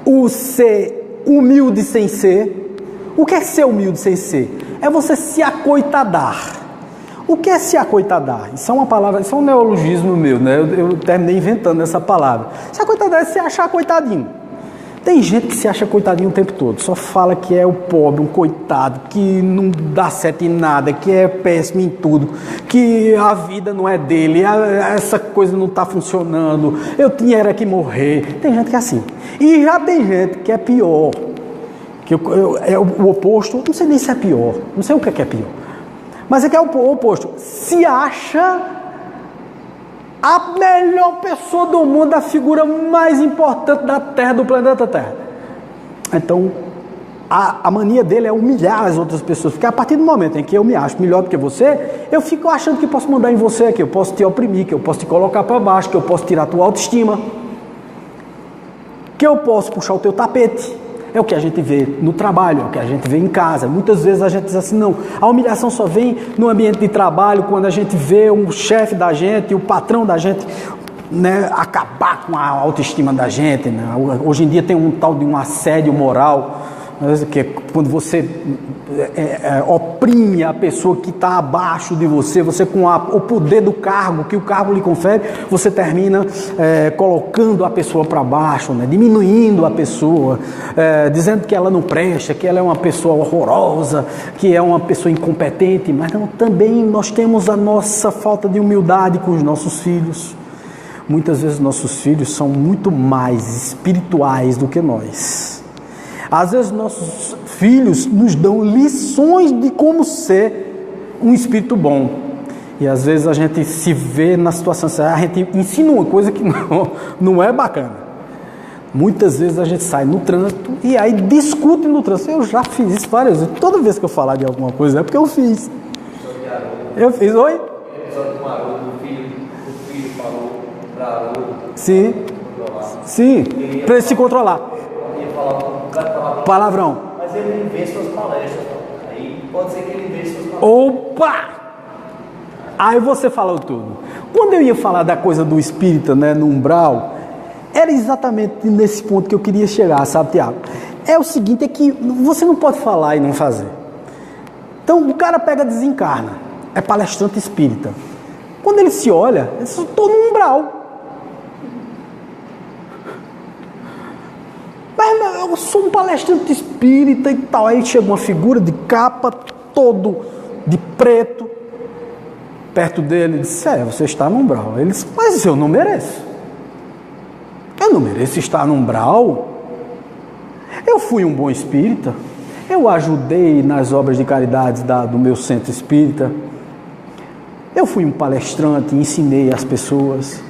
o ser humilde sem ser? O que é ser humilde sem ser? É você se acoitadar. O que é se acoitadar? Isso é uma palavra, isso é um neologismo meu, né? Eu terminei inventando essa palavra. Se acoitadar é se achar coitadinho. Tem gente que se acha coitadinho o tempo todo, só fala que é o pobre, um coitado, que não dá certo em nada, que é péssimo em tudo, que a vida não é dele, essa coisa não está funcionando, eu tinha que morrer. Tem gente que é assim. E já tem gente que é pior, que é o oposto, não sei nem se é pior, não sei o que é pior, mas é que é o oposto, se acha a melhor pessoa do mundo, a figura mais importante da Terra, do planeta Terra. Então, a mania dele é humilhar as outras pessoas, porque a partir do momento em que eu me acho melhor do que você, eu fico achando que posso mandar em você, que eu posso te oprimir, que eu posso te colocar para baixo, que eu posso tirar a tua autoestima, que eu posso puxar o teu tapete. É o que a gente vê no trabalho, é o que a gente vê em casa. Muitas vezes a gente diz assim, não, a humilhação só vem no ambiente de trabalho, quando a gente vê o chefe da gente, o patrão da gente, né, acabar com a autoestima da gente, né? Hoje em dia tem um tal de um assédio moral, que é quando você oprime a pessoa que está abaixo de você, você com o poder do cargo, que o cargo lhe confere, você termina colocando a pessoa para baixo, né? Diminuindo a pessoa, dizendo que ela não presta, que ela é uma pessoa horrorosa, que é uma pessoa incompetente. Mas não, também nós temos a nossa falta de humildade com os nossos filhos. Muitas vezes nossos filhos são muito mais espirituais do que nós. Às vezes nossos filhos nos dão lições de como ser um espírito bom. E às vezes a gente se vê na situação, a gente ensina uma coisa que não é bacana. Muitas vezes a gente sai no trânsito e aí discute no trânsito. Eu já fiz isso várias vezes. Toda vez que eu falar de alguma coisa é porque eu fiz. Eu fiz, oi? O episódio do Maroto, o filho falou para Haroldo. Sim. Sim, para ele se controlar. Palavrão. Mas ele vê suas palestras. Aí pode ser que ele vê suas palestras. Opa! Aí você falou tudo. Quando eu ia falar da coisa do espírita, né, no umbral, era exatamente nesse ponto que eu queria chegar, sabe, Tiago? É o seguinte, é que você não pode falar e não fazer. Então o cara pega e desencarna, é palestrante espírita. Quando ele se olha, eu estou no umbral. Mas eu sou um palestrante espírita e tal. Aí chega uma figura de capa, todo de preto, perto dele, e diz, você está no umbral. Ele disse, mas eu não mereço. Eu não mereço estar no umbral. Eu fui um bom espírita. Eu ajudei nas obras de caridade do meu centro espírita. Eu fui um palestrante, ensinei as pessoas.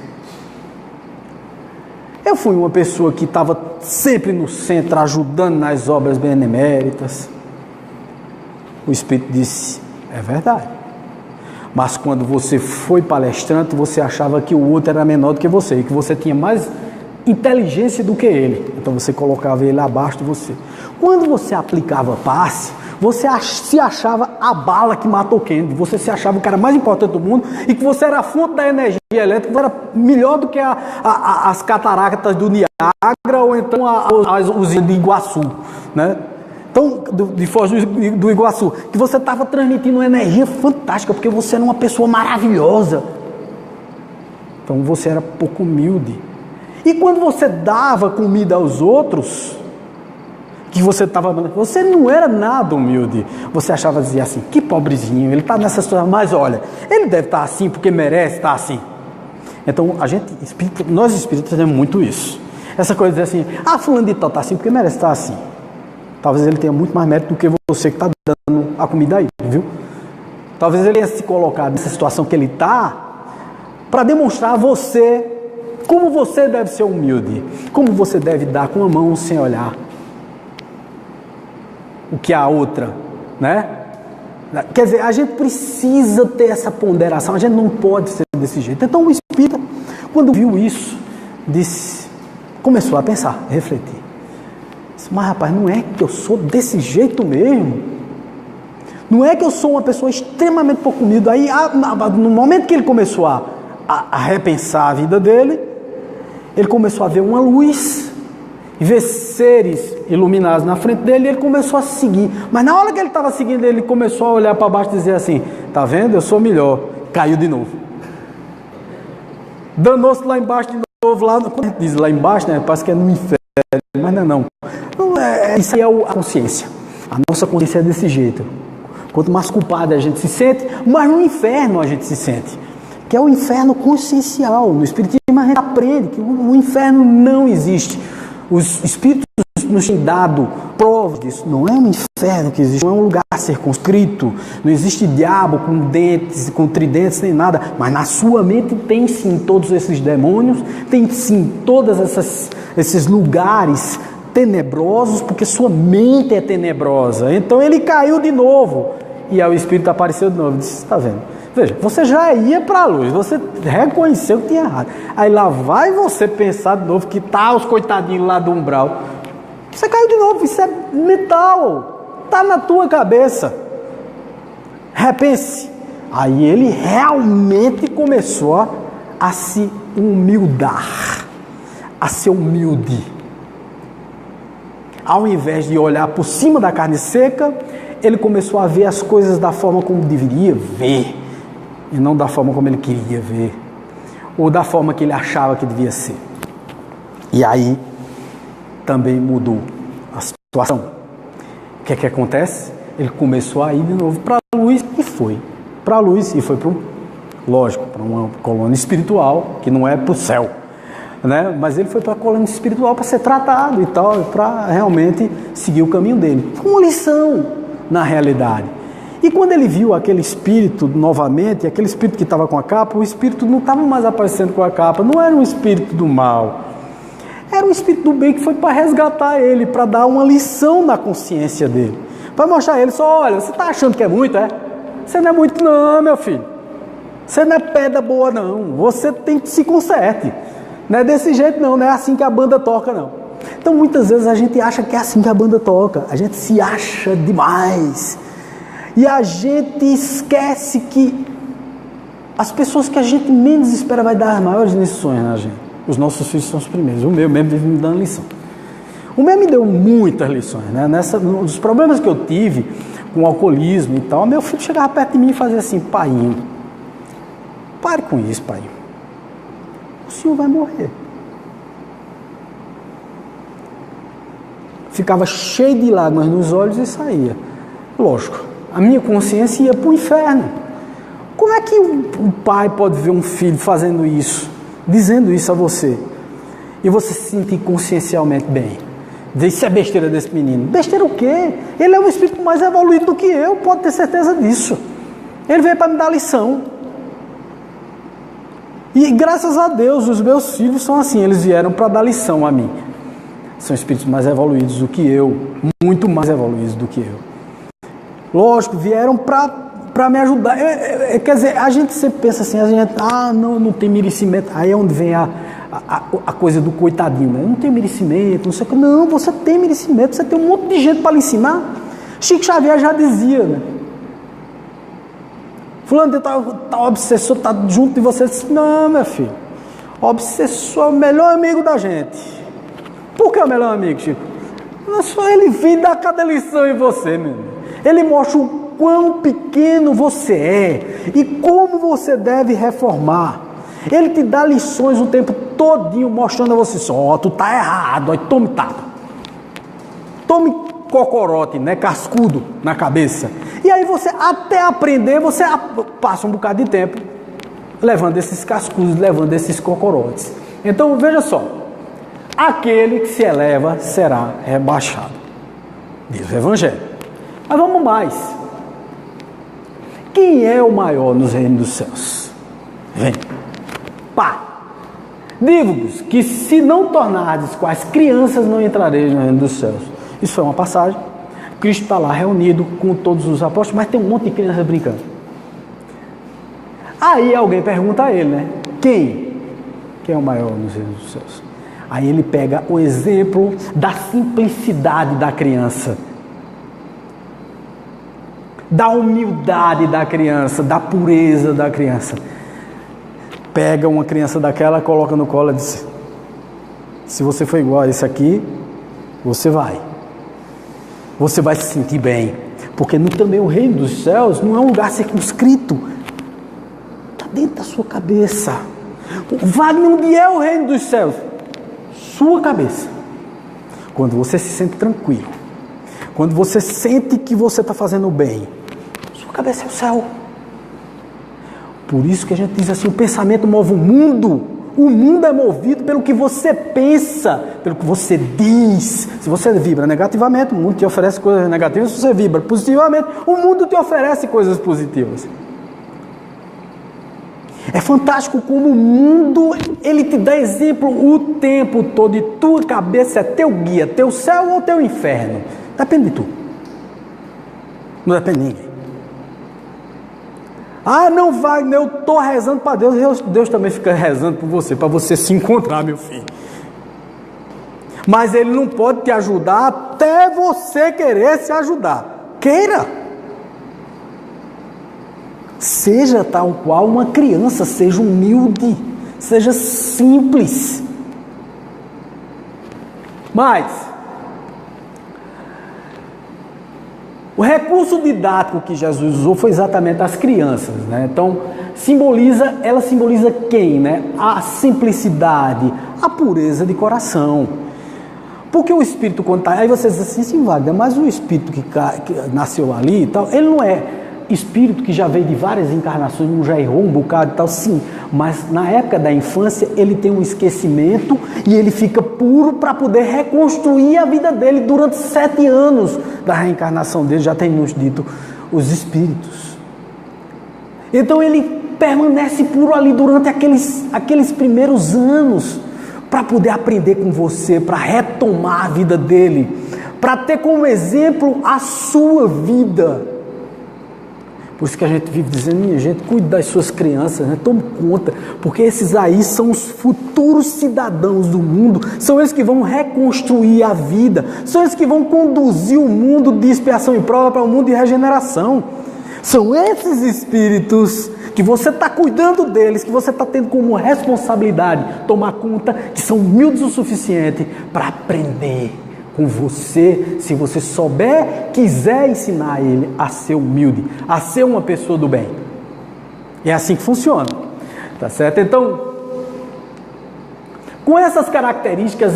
Eu fui uma pessoa que estava sempre no centro, ajudando nas obras beneméritas. O Espírito disse, é verdade. Mas quando você foi palestrante, você achava que o outro era menor do que você, e que você tinha mais inteligência do que ele. Então você colocava ele abaixo de você. Quando você aplicava passe, você se achava a bala que matou Kennedy, você se achava o cara mais importante do mundo e que você era a fonte da energia elétrica, você era melhor do que as cataratas do Niágara ou então as usinas de Iguaçu, né? Então, de Foz do Iguaçu, que você estava transmitindo uma energia fantástica, porque você era uma pessoa maravilhosa. Então você era pouco humilde. E quando você dava comida aos outros, que você estava... Você não era nada humilde. Você achava, dizia assim, que pobrezinho, ele está nessa situação, mas olha, ele deve estar assim porque merece estar assim. Então, nós espíritas temos muito isso. Essa coisa de dizer assim, fulano de tal está assim porque merece estar assim. Talvez ele tenha muito mais mérito do que você que está dando a comida aí, viu? Talvez ele tenha se colocado nessa situação que ele está para demonstrar a você como você deve ser humilde, como você deve dar com a mão sem olhar o que a outra, né? Quer dizer, a gente precisa ter essa ponderação, a gente não pode ser desse jeito. Então o espírita, quando viu isso, começou a pensar, a refletir. Disse, mas rapaz, não é que eu sou desse jeito mesmo? Não é que eu sou uma pessoa extremamente pouco humilde? Aí, no momento que ele começou a repensar a vida dele, ele começou a ver uma luz e ver seres iluminados na frente dele, e ele começou a seguir. Mas na hora que ele estava seguindo, ele começou a olhar para baixo e dizer assim, tá vendo? Eu sou melhor. Caiu de novo. Danou-se lá embaixo de novo. Quando a gente diz lá embaixo, né? Parece que é no inferno, mas não. Isso aí é a consciência. A nossa consciência é desse jeito. Quanto mais culpado a gente se sente, mais no inferno a gente se sente. Que é o inferno consciencial. No Espiritismo a gente aprende que o inferno não existe. Os Espíritos nos têm dado provas disso. Não é um inferno que existe, não é um lugar circunscrito, não existe diabo com dentes, com tridentes, nem nada. Mas na sua mente tem sim todos esses demônios, tem sim todos esses lugares tenebrosos, porque sua mente é tenebrosa. Então ele caiu de novo. E aí o Espírito apareceu de novo e disse, está vendo? Veja, você já ia para a luz, você reconheceu que tinha errado. Aí lá vai você pensar de novo que tá os coitadinhos lá do umbral. Você caiu de novo, isso é metal, tá na tua cabeça. Repense. Aí ele realmente começou a se humildar, a ser humilde. Ao invés de olhar por cima da carne seca, ele começou a ver as coisas da forma como deveria ver, e não da forma como ele queria ver, ou da forma que ele achava que devia ser. E aí também mudou a situação. O que é que acontece? Ele começou a ir de novo para a luz e foi para a luz e foi para uma colônia espiritual, que não é para o céu, né? Mas ele foi para a colônia espiritual para ser tratado e tal, para realmente seguir o caminho dele. Foi uma lição na realidade. E quando ele viu aquele espírito novamente, aquele espírito que estava com a capa, o espírito não estava mais aparecendo com a capa, não era um espírito do mal, era um espírito do bem que foi para resgatar ele, para dar uma lição na consciência dele, para mostrar a ele, só olha, você está achando que é muito, é? Você não é muito não, meu filho, você não é pedra boa não, você tem que se conserte, não é desse jeito não é assim que a banda toca não. Então muitas vezes a gente acha que é assim que a banda toca, a gente se acha demais, e a gente esquece que as pessoas que a gente menos espera vai dar as maiores lições na gente. Os nossos filhos são os primeiros. O meu mesmo vive me dando lição. O meu me deu muitas lições, né? Nos problemas que eu tive com o alcoolismo e tal, meu filho chegava perto de mim e fazia assim, painho, pare com isso, painho. O senhor vai morrer. Ficava cheio de lágrimas nos olhos e saía. Lógico. A minha consciência ia para o inferno. Como é que o pai pode ver um filho fazendo isso, dizendo isso a você, e você se sentir consciencialmente bem? Dizer, isso é besteira desse menino. Besteira o quê? Ele é um espírito mais evoluído do que eu, pode ter certeza disso. Ele veio para me dar lição. E graças a Deus, os meus filhos são assim, eles vieram para dar lição a mim. São espíritos mais evoluídos do que eu, muito mais evoluídos do que eu. Lógico, vieram para me ajudar. Quer dizer, a gente sempre pensa assim, a gente, não tem merecimento. Aí é onde vem a coisa do coitadinho, né? Não tem merecimento, não sei o que. Não, você tem merecimento, você tem um monte de gente para lhe ensinar. Chico Xavier já dizia, né? Fulano tá obsessor, tá junto de você. Disse, não, meu filho, o obsessor é o melhor amigo da gente. Por que é o melhor amigo, Chico? Não é só ele vir dar cada lição em você, meu irmão. Ele mostra o quão pequeno você é e como você deve reformar. Ele te dá lições o tempo todinho mostrando a você só, tu tá errado, aí tome tapa. Tome cocorote, né, cascudo na cabeça. E aí você, até aprender, você passa um bocado de tempo levando esses cascudos, levando esses cocorotes. Então, veja só. Aquele que se eleva será rebaixado, diz o Evangelho. Mas vamos mais. Quem é o maior nos reinos dos céus? Vem. Pá. Digo-vos que se não tornardes quais crianças, não entrareis no reino dos céus. Isso é uma passagem. Cristo está lá reunido com todos os apóstolos, mas tem um monte de crianças brincando. Aí alguém pergunta a ele, né? Quem é o maior nos reinos dos céus? Aí ele pega o exemplo da simplicidade da criança, da humildade da criança, da pureza da criança. Pega uma criança daquela, coloca no colo e diz: se você for igual a esse aqui, você vai se sentir bem, porque também o reino dos céus não é um lugar circunscrito, está dentro da sua cabeça. Wagner, onde é o reino dos céus? Sua cabeça. Quando você se sente tranquilo, quando você sente que você está fazendo bem, sua cabeça é o céu. Por isso que a gente diz assim, o pensamento move o mundo. O mundo é movido pelo que você pensa, pelo que você diz. Se você vibra negativamente, o mundo te oferece coisas negativas. Se você vibra positivamente, o mundo te oferece coisas positivas. É fantástico como o mundo, ele te dá exemplo o tempo todo, e tua cabeça é teu guia, teu céu ou teu inferno. Depende de tu. Não depende de ninguém. Ah, não, Wagner, eu estou rezando para Deus. Deus também fica rezando por você, para você se encontrar, meu filho. Mas Ele não pode te ajudar até você querer se ajudar. Queira. Seja tal qual uma criança, seja humilde, seja simples. Mas o recurso didático que Jesus usou foi exatamente as crianças, né? Então, ela simboliza quem, né? A simplicidade, a pureza de coração. Porque o espírito, quando está... Aí vocês dizem assim, sim, Wagner, mas o espírito que nasceu ali e tal, ele não é espírito que já veio de várias encarnações, não já errou um bocado e tal, sim. Mas na época da infância, ele tem um esquecimento e ele fica puro para poder reconstruir a vida dele durante 7 anos da reencarnação dele, já tem nos dito os espíritos. Então ele permanece puro ali durante aqueles primeiros anos, para poder aprender com você, para retomar a vida dele, para ter como exemplo a sua vida. Por isso que a gente vive dizendo, minha gente, cuide das suas crianças, né? Tome conta, porque esses aí são os futuros cidadãos do mundo, são eles que vão reconstruir a vida, são eles que vão conduzir o mundo de expiação e prova para o mundo de regeneração. São esses espíritos que você está cuidando deles, que você está tendo como responsabilidade tomar conta, que são humildes o suficiente para aprender com você, se você souber, quiser ensinar ele a ser humilde, a ser uma pessoa do bem. É assim que funciona, tá certo? Então, com essas características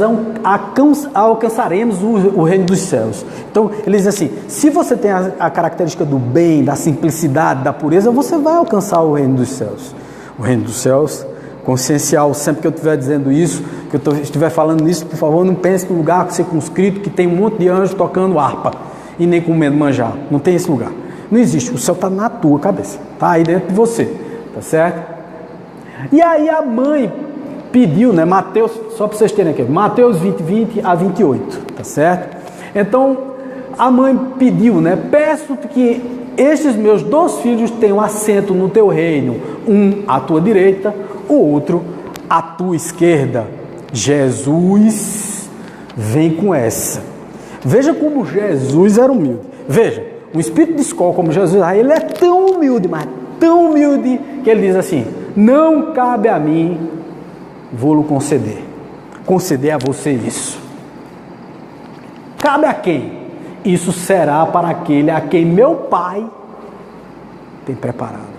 alcançaremos o reino dos céus. Então, ele diz assim, se você tem a característica do bem, da simplicidade, da pureza, você vai alcançar o reino dos céus. O reino dos céus, consciencial, sempre que eu estiver dizendo isso, que eu estiver falando nisso, por favor, não pense no lugar circunscrito que tem um monte de anjos tocando harpa e nem comendo manjar. Não tem esse lugar. Não existe. O céu está na tua cabeça. Está aí dentro de você. Tá certo? E aí a mãe pediu, né? Mateus, só para vocês terem aqui, Mateus 20 a 28. Tá certo? Então, a mãe pediu, né? Peço-te que estes meus 2 filhos tenham assento no teu reino. Um à tua direita, o outro à tua esquerda. Jesus vem com essa. Veja como Jesus era humilde. Veja, um espírito de escola como Jesus, ele é tão humilde, mas tão humilde, que ele diz assim, não cabe a mim, vou-lhe conceder a você isso. Cabe a quem? Isso será para aquele a quem meu Pai tem preparado.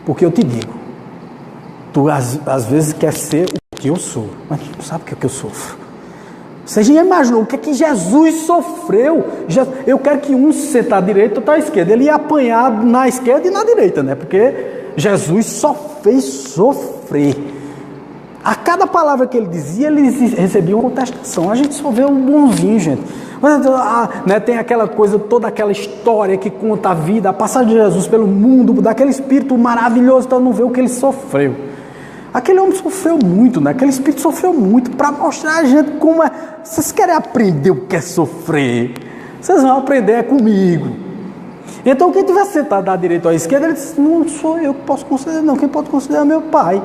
Porque eu te digo, tu às vezes quer ser o que eu sou, mas tu não sabe o que eu sofro. Você já imaginou o que é que Jesus sofreu? Eu quero que um se sentar à direita ou outro à esquerda. Ele ia apanhar na esquerda e na direita, né? Porque Jesus só fez sofrer. A cada palavra que ele dizia, ele recebia uma contestação. A gente só vê um bonzinho, gente. Mas, né, tem aquela coisa, toda aquela história que conta a vida, a passagem de Jesus pelo mundo, daquele espírito maravilhoso, então não vê o que ele sofreu. Aquele homem sofreu muito, né? Aquele espírito sofreu muito para mostrar a gente como é. Vocês querem aprender o que é sofrer? Vocês vão aprender comigo. Então quem estiver sentado da direita ou à esquerda, ele diz, não sou eu que posso considerar, não. Quem pode considerar é meu pai.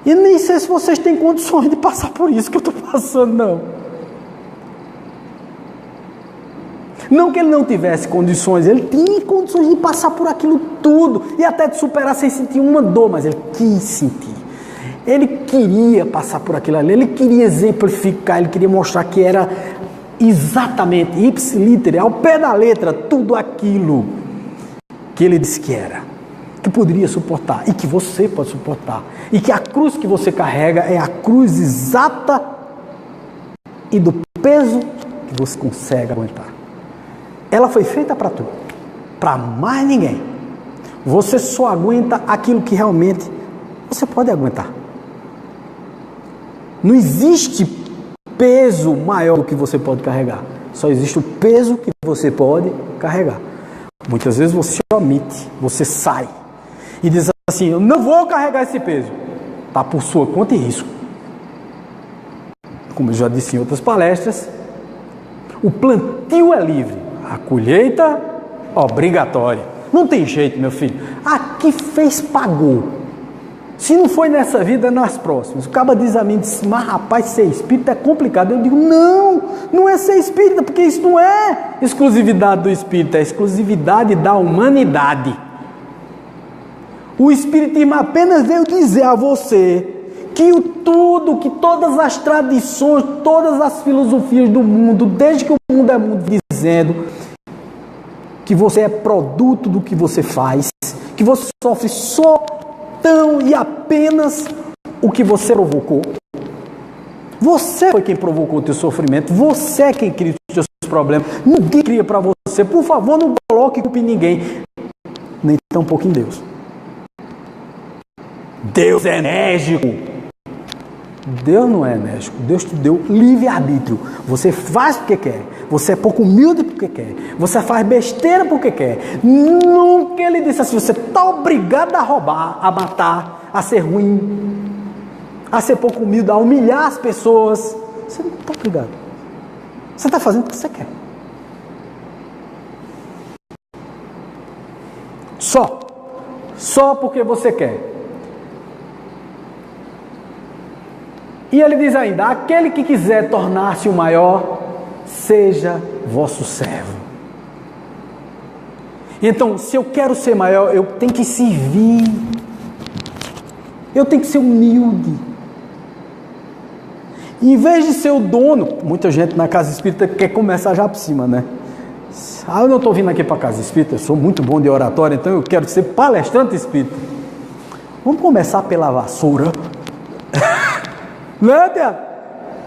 E nem sei se vocês têm condições de passar por isso que eu estou passando, não. Não que ele não tivesse condições, ele tinha condições de passar por aquilo tudo e até de superar sem sentir uma dor, mas ele quis sentir. Ele queria passar por aquilo ali, ele queria exemplificar, ele queria mostrar que era exatamente, ipsiliter, ao pé da letra, tudo aquilo que ele disse que era, que poderia suportar e que você pode suportar. E que a cruz que você carrega é a cruz exata e do peso que você consegue aguentar. Ela foi feita para tu, para mais ninguém. Você só aguenta aquilo que realmente você pode aguentar. Não existe peso maior do que você pode carregar. Só existe o peso que você pode carregar. Muitas vezes você omite, você sai e diz assim, eu não vou carregar esse peso. Está por sua conta e risco. Como eu já disse em outras palestras, o plantio é livre, a colheita obrigatória. Não tem jeito, meu filho. Aqui fez, pagou. Se não foi nessa vida, é nas próximas. O cara diz a mim, mas rapaz, ser espírita é complicado. Eu digo, não é ser espírita, porque isso não é exclusividade do espírita, é exclusividade da humanidade. O espiritismo apenas veio dizer a você que que todas as tradições, todas as filosofias do mundo, desde que o mundo é mundo, dizendo que você é produto do que você faz, que você sofre só tão e apenas o que você provocou. Você foi quem provocou o teu sofrimento, você é quem cria os teus problemas, ninguém cria para você. Por favor, não coloque culpa em ninguém, nem tão pouco em Deus. Deus é enérgico. Deus não é enérgico. Deus te deu livre-arbítrio. Você faz porque quer. Você é pouco humilde porque quer. Você faz besteira porque quer. Nunca ele disse assim, você está obrigado a roubar, a matar, a ser ruim, a ser pouco humilde, a humilhar as pessoas. Você não está obrigado. Você está fazendo o que você quer. Só porque você quer. E ele diz ainda, aquele que quiser tornar-se o maior, seja vosso servo. Então, se eu quero ser maior, eu tenho que servir. Eu tenho que ser humilde. Em vez de ser o dono, muita gente na casa espírita quer começar já por cima, né? Eu não estou vindo aqui para a casa espírita, eu sou muito bom de oratória, então eu quero ser palestrante espírita. Vamos começar pela vassoura. Né, Tiago?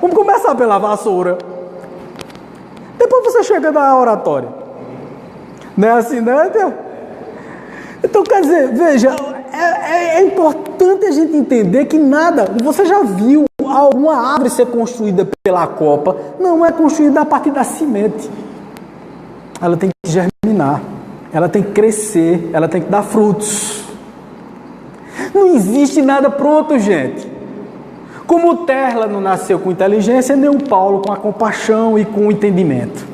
Vamos começar pela vassoura. Depois você chega na oratória. Não é assim, né, Tiago? Então, quer dizer, veja, é importante a gente entender que nada, você já viu uma árvore ser construída pela copa, não é construída a partir da semente. Ela tem que germinar, ela tem que crescer, ela tem que dar frutos. Não existe nada pronto, gente. Como o Terla não nasceu com inteligência, nem o Paulo com a compaixão e com o entendimento.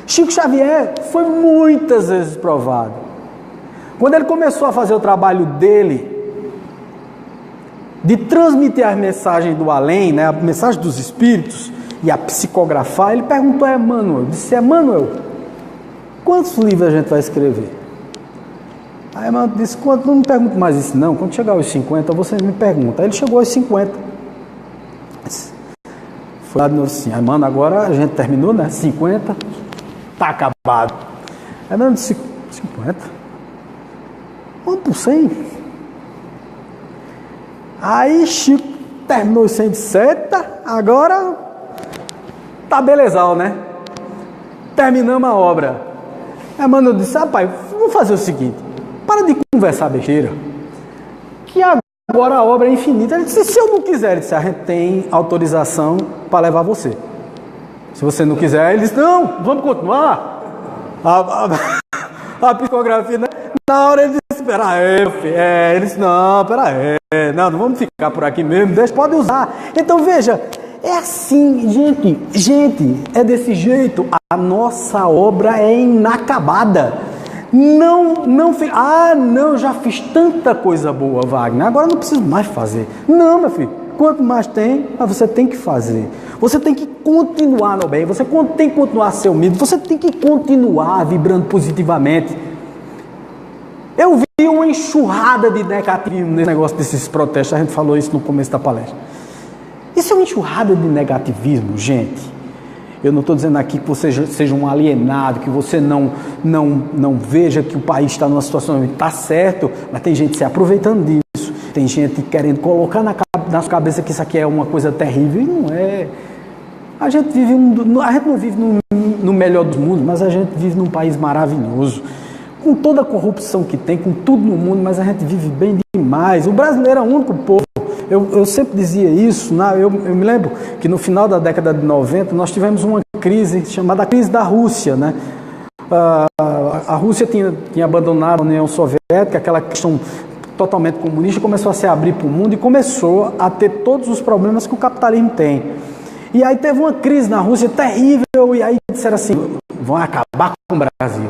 Chico Xavier foi muitas vezes provado. Quando ele começou a fazer o trabalho dele, de transmitir as mensagens do além, né, a mensagem dos espíritos, e a psicografar, ele perguntou a Emmanuel, disse, Emmanuel, quantos livros a gente vai escrever? Aí Emmanuel disse, não me pergunte mais isso não, quando chegar aos 50, você me pergunta. Aí ele chegou aos 50. Foi lá e disse assim, Emmanuel, agora a gente terminou, né? 50, tá acabado. Aí Emmanuel disse, 50? Vamos por 100? Aí Chico terminou os 107, agora tá belezal, né? Terminamos a obra. Aí Emmanuel disse, rapaz, vamos fazer o seguinte, para de conversar besteira, que agora a obra é infinita. Ele disse, se eu não quiser, ele disse, a gente tem autorização para levar você. Se você não quiser, ele disse, não, vamos continuar. A psicografia, né? Na hora ele disse, espera aí, filho. Ele disse, não, espera aí, não vamos ficar por aqui mesmo, deixa, pode usar. Então veja, é assim, gente, é desse jeito. A nossa obra é inacabada. Não, eu já fiz tanta coisa boa, Wagner, agora não preciso mais fazer. Não, meu filho, quanto mais tem, você tem que fazer. Você tem que continuar no bem, você tem que continuar a ser humilde, você tem que continuar vibrando positivamente. Eu vi uma enxurrada de negativismo nesse negócio desses protestos, a gente falou isso no começo da palestra. Isso é uma enxurrada de negativismo, gente. Eu não estou dizendo aqui que você seja um alienado, que você não veja que o país está numa situação, está certo, mas tem gente se aproveitando disso, tem gente querendo colocar na sua cabeça que isso aqui é uma coisa terrível, e não é. A gente não vive no melhor dos mundos, mas a gente vive num país maravilhoso, com toda a corrupção que tem, com tudo no mundo, mas a gente vive bem demais. O brasileiro é o único povo. Eu sempre dizia isso, eu me lembro que no final da década de 90 nós tivemos uma crise chamada crise da Rússia, né? A Rússia tinha abandonado a União Soviética, aquela questão totalmente comunista, começou a se abrir para o mundo e começou a ter todos os problemas que o capitalismo tem. E aí teve uma crise na Rússia terrível, e aí disseram assim, vão acabar com o Brasil.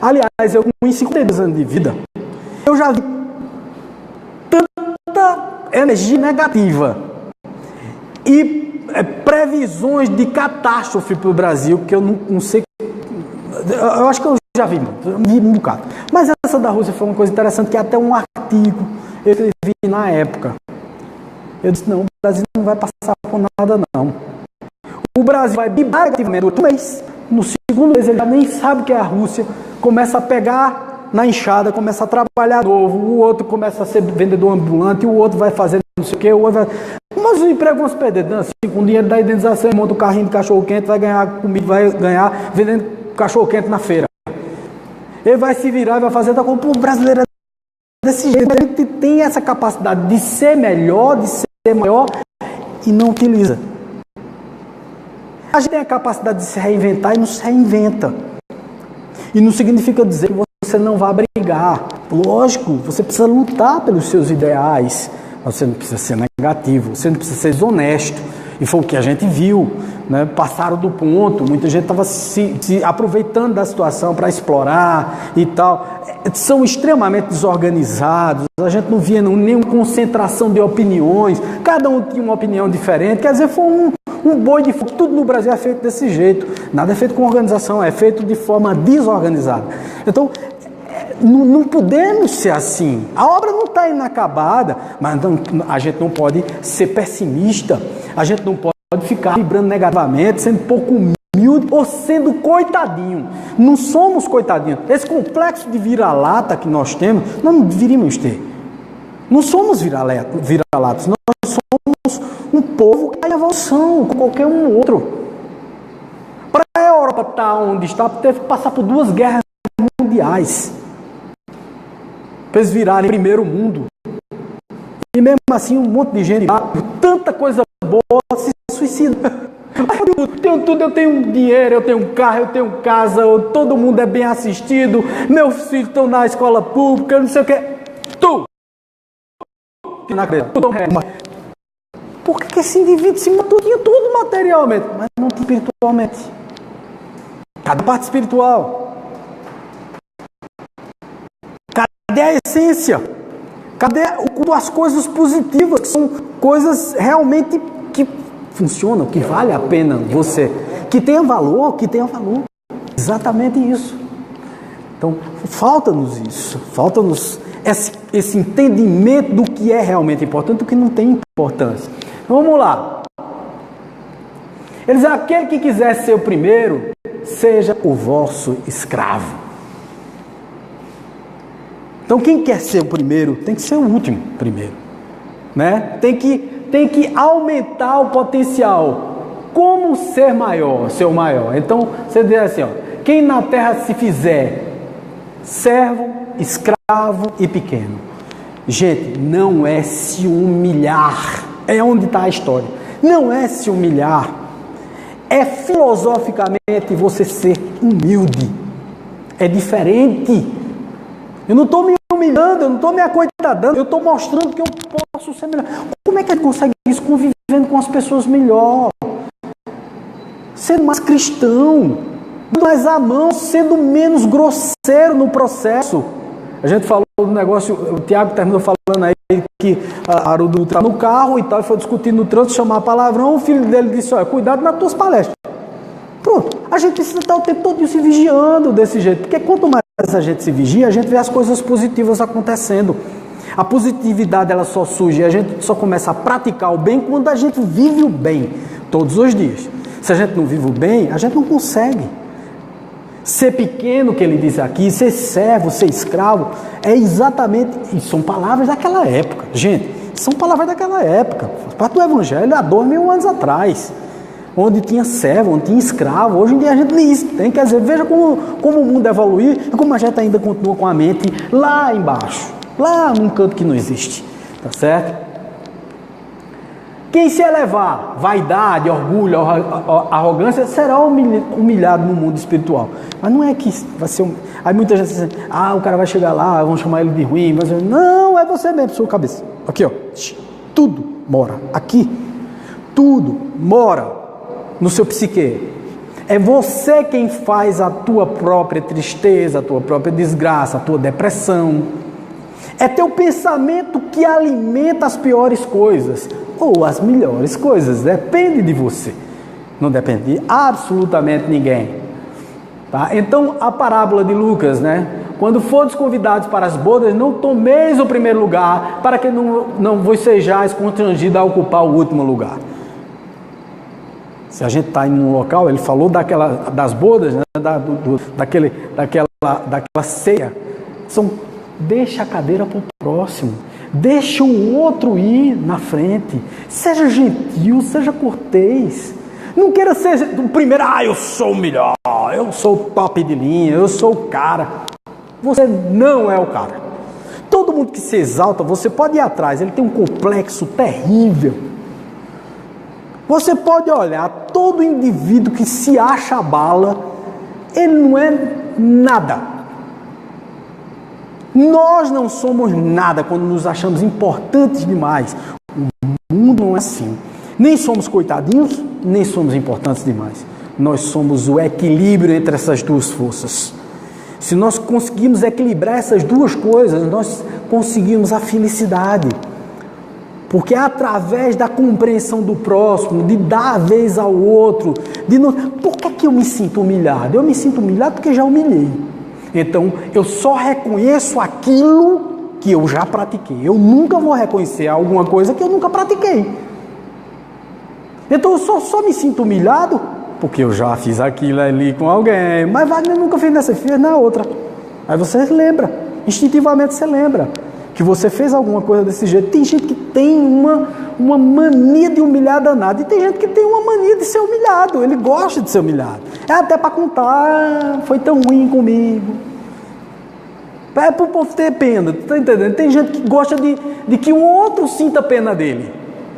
Aliás, em 52 anos de vida, eu já vi tanta energia negativa e previsões de catástrofe para o Brasil, que eu não sei, eu acho que eu já vi um bocado. Mas essa da Rússia foi uma coisa interessante, que até um artigo eu escrevi na época. Eu disse, não, o Brasil não vai passar por nada, não. O Brasil vai vibrar negativamente no mês. No segundo mês ele já nem sabe o que é a Rússia, começa a pegar na enxada, começa a trabalhar novo, o outro começa a ser vendedor ambulante, o outro vai fazer não sei o que, o outro vai... Mas os empregos vão se perder, assim, com o dinheiro da indenização, monta o carrinho de cachorro-quente, vai ganhar comida, vai ganhar vendendo cachorro-quente na feira. Ele vai se virar e vai fazer, o brasileiro é desse jeito, a gente tem essa capacidade de ser melhor, de ser maior, e não utiliza. A gente tem a capacidade de se reinventar e não se reinventa. E não significa dizer que você não vai brigar. Lógico, você precisa lutar pelos seus ideais. Mas você não precisa ser negativo, você não precisa ser desonesto. E foi o que a gente viu, né? Passaram do ponto, muita gente estava se aproveitando da situação para explorar e tal. São extremamente desorganizados, a gente não via nenhuma concentração de opiniões, cada um tinha uma opinião diferente, quer dizer, foi um boi de fogo. Tudo no Brasil é feito desse jeito, nada é feito com organização, é feito de forma desorganizada. Então, não podemos ser assim. A obra não está inacabada, mas a gente não pode ser pessimista, a gente não pode ficar vibrando negativamente, sendo pouco humilde ou sendo coitadinho. Não somos coitadinhos. Esse complexo de vira-lata que nós temos, nós não deveríamos ter. Não somos vira-latas, nós somos um povo que está em evolução, com qualquer um outro. Para a Europa estar onde está, teve que passar por 2 guerras mundiais. Para eles virarem primeiro mundo. E mesmo assim, um monte de gente, tanta coisa boa, se suicida. Eu tenho tudo, eu tenho dinheiro, eu tenho carro, eu tenho casa, todo mundo é bem assistido, meus filhos estão na escola pública, não sei o que. Por que esse indivíduo se matou? Tinha tudo materialmente, mas não espiritualmente. Cadê a parte espiritual? Cadê a essência? Cadê as coisas positivas, que são coisas realmente que funcionam, que vale a pena você, que tenha valor, exatamente isso. Então, falta-nos isso, falta-nos esse entendimento do que é realmente importante, do que não tem importância. Então, vamos lá. Eles dizem, aquele que quiser ser o primeiro, seja o vosso escravo. Então, quem quer ser o primeiro, tem que ser o último primeiro, né? Tem que tem que aumentar o potencial. Como ser maior, ser o maior? Então, você diz assim, ó, quem na terra se fizer servo, escravo e pequeno. Gente, não é se humilhar. É onde está a história. Não é se humilhar. É filosoficamente você ser humilde. É diferente. Eu não estou me humilhando, eu não estou me acoitadando, eu estou mostrando que eu posso ser melhor. Como é que ele consegue isso? Convivendo com as pessoas melhor. Sendo mais cristão, mais à mão, sendo menos grosseiro no processo. A gente falou do negócio, o Tiago terminou falando aí que Haroldo está no carro e tal, e foi discutindo no trânsito, chamar palavrão, o filho dele disse, olha, cuidado nas tuas palestras. Pronto, a gente precisa estar o tempo todo se vigiando desse jeito, porque quanto mais a gente se vigia, a gente vê as coisas positivas acontecendo. A positividade ela só surge e a gente só começa a praticar o bem quando a gente vive o bem, todos os dias. Se a gente não vive o bem, a gente não consegue. Ser pequeno, que ele diz aqui, ser servo, ser escravo, é exatamente, e são palavras daquela época. Gente, são palavras daquela época. Faz parte do Evangelho há 2000 anos atrás. Onde tinha servo, onde tinha escravo. Hoje em dia a gente nem isso tem. Quer dizer, veja como o mundo evoluiu e como a gente ainda continua com a mente lá embaixo. Lá num canto que não existe. Tá certo? Quem se elevar, vaidade, orgulho, arrogância, será humilhado no mundo espiritual. Mas não é que vai ser... Aí muita gente diz assim, o cara vai chegar lá, vão chamar ele de ruim. Mas não, é você mesmo, sua cabeça. Aqui, ó. Tudo mora aqui. Tudo mora no seu psique. É você quem faz a tua própria tristeza, a tua própria desgraça, a tua depressão. É teu pensamento que alimenta as piores coisas ou as melhores coisas. Depende de você. Não depende de absolutamente ninguém. Tá? Então, a parábola de Lucas, né? Quando fordes convidados para as bodas, não tomeis o primeiro lugar, para que não vos sejais constrangidos a ocupar o último lugar. Se a gente está em um local, ele falou das bodas, né? daquela ceia. Deixa a cadeira para o próximo. Deixa o outro ir na frente. Seja gentil, seja cortês. Não queira ser o primeiro, eu sou o melhor, eu sou o top de linha, eu sou o cara. Você não é o cara. Todo mundo que se exalta, você pode ir atrás, ele tem um complexo terrível. Você pode olhar, todo indivíduo que se acha bala, ele não é nada. Nós não somos nada quando nos achamos importantes demais. O mundo não é assim. Nem somos coitadinhos, nem somos importantes demais. Nós somos o equilíbrio entre essas duas forças. Se nós conseguimos equilibrar essas duas coisas, nós conseguimos a felicidade. Porque é através da compreensão do próximo, de dar a vez ao outro, Por que eu me sinto humilhado? Eu me sinto humilhado porque já humilhei. Então, eu só reconheço aquilo que eu já pratiquei. Eu nunca vou reconhecer alguma coisa que eu nunca pratiquei. Então, eu só me sinto humilhado porque eu já fiz aquilo ali com alguém. Mas Wagner nunca fez nessa, fez na outra. Aí você lembra, instintivamente você lembra que você fez alguma coisa desse jeito. Tem gente que tem uma mania de humilhar danado. E tem gente que tem uma mania de ser humilhado. Ele gosta de ser humilhado. É até para contar, foi tão ruim comigo. É para o povo ter pena, tá entendendo? Tem gente que gosta de que o outro sinta pena dele.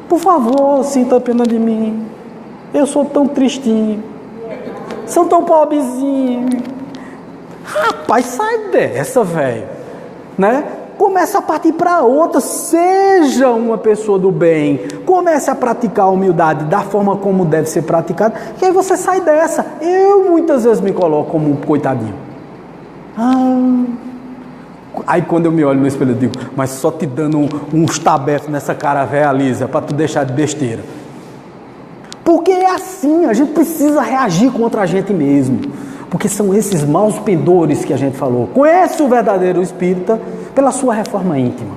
Por favor, sinta pena de mim. Eu sou tão tristinho. Sou tão pobrezinho. Rapaz, sai dessa, velho. Né? Começa a partir para outra, seja uma pessoa do bem, comece a praticar a humildade da forma como deve ser praticada, e aí você sai dessa. Eu muitas vezes me coloco como um coitadinho. Aí quando eu me olho no espelho eu digo, mas só te dando uns tabefes nessa cara velha lisa, para tu deixar de besteira. Porque é assim, a gente precisa reagir contra a gente mesmo. Porque são esses maus pendores que a gente falou. Conhece o verdadeiro espírita pela sua reforma íntima.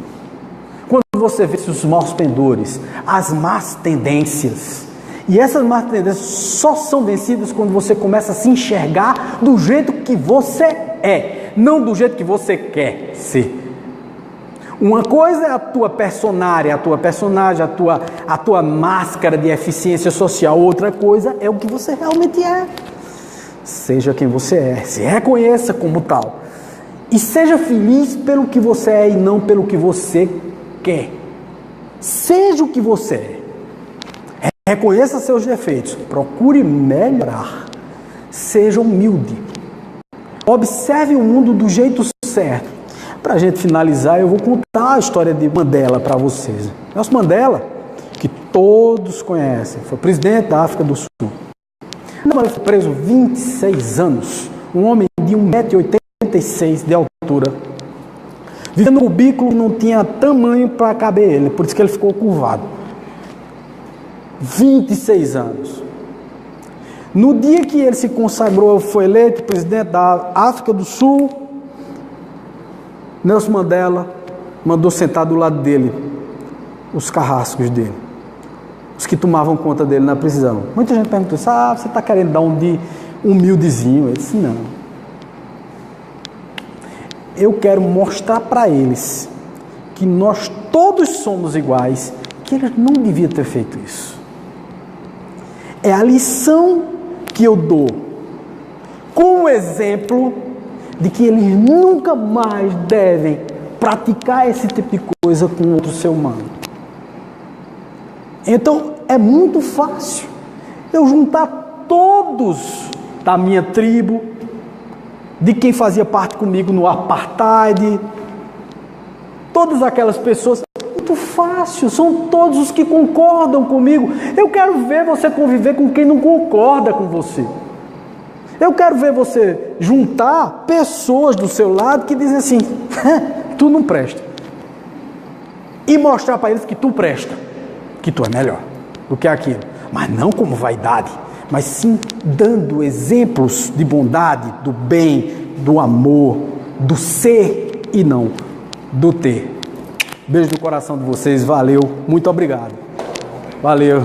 Quando você vê os maus pendores, as más tendências. E essas más tendências só são vencidas quando você começa a se enxergar do jeito que você é, não do jeito que você quer ser. Uma coisa é a tua personagem, a tua máscara de eficiência social. Outra coisa é o que você realmente é. Seja quem você é, se reconheça como tal. E seja feliz pelo que você é e não pelo que você quer. Seja o que você é. Reconheça seus defeitos. Procure melhorar. Seja humilde. Observe o mundo do jeito certo. Para a gente finalizar, eu vou contar a história de Mandela para vocês. Nelson Mandela, que todos conhecem, foi presidente da África do Sul. Mandela foi preso 26 anos, um homem de 1,86 m de altura, vivendo num cubículo que não tinha tamanho para caber ele, por isso que ele ficou curvado. 26 anos. No dia que ele se consagrou, foi eleito presidente da África do Sul, Nelson Mandela mandou sentar do lado dele os carrascos dele, os que tomavam conta dele na prisão. Muita gente perguntou, você está querendo dar um de humildezinho? Ele disse, não. Eu quero mostrar para eles que nós todos somos iguais, que eles não deviam ter feito isso. É a lição que eu dou como exemplo de que eles nunca mais devem praticar esse tipo de coisa com outro ser humano. Então, é muito fácil eu juntar todos da minha tribo, de quem fazia parte comigo no apartheid, todas aquelas pessoas, muito fácil, são todos os que concordam comigo. Eu quero ver você conviver com quem não concorda com você. Eu quero ver você juntar pessoas do seu lado que dizem assim, tu não presta. E mostrar para eles que tu presta, que tu é melhor do que aquilo. Mas não como vaidade, mas sim dando exemplos de bondade, do bem, do amor, do ser e não do ter. Beijo no coração de vocês, valeu, muito obrigado. Valeu.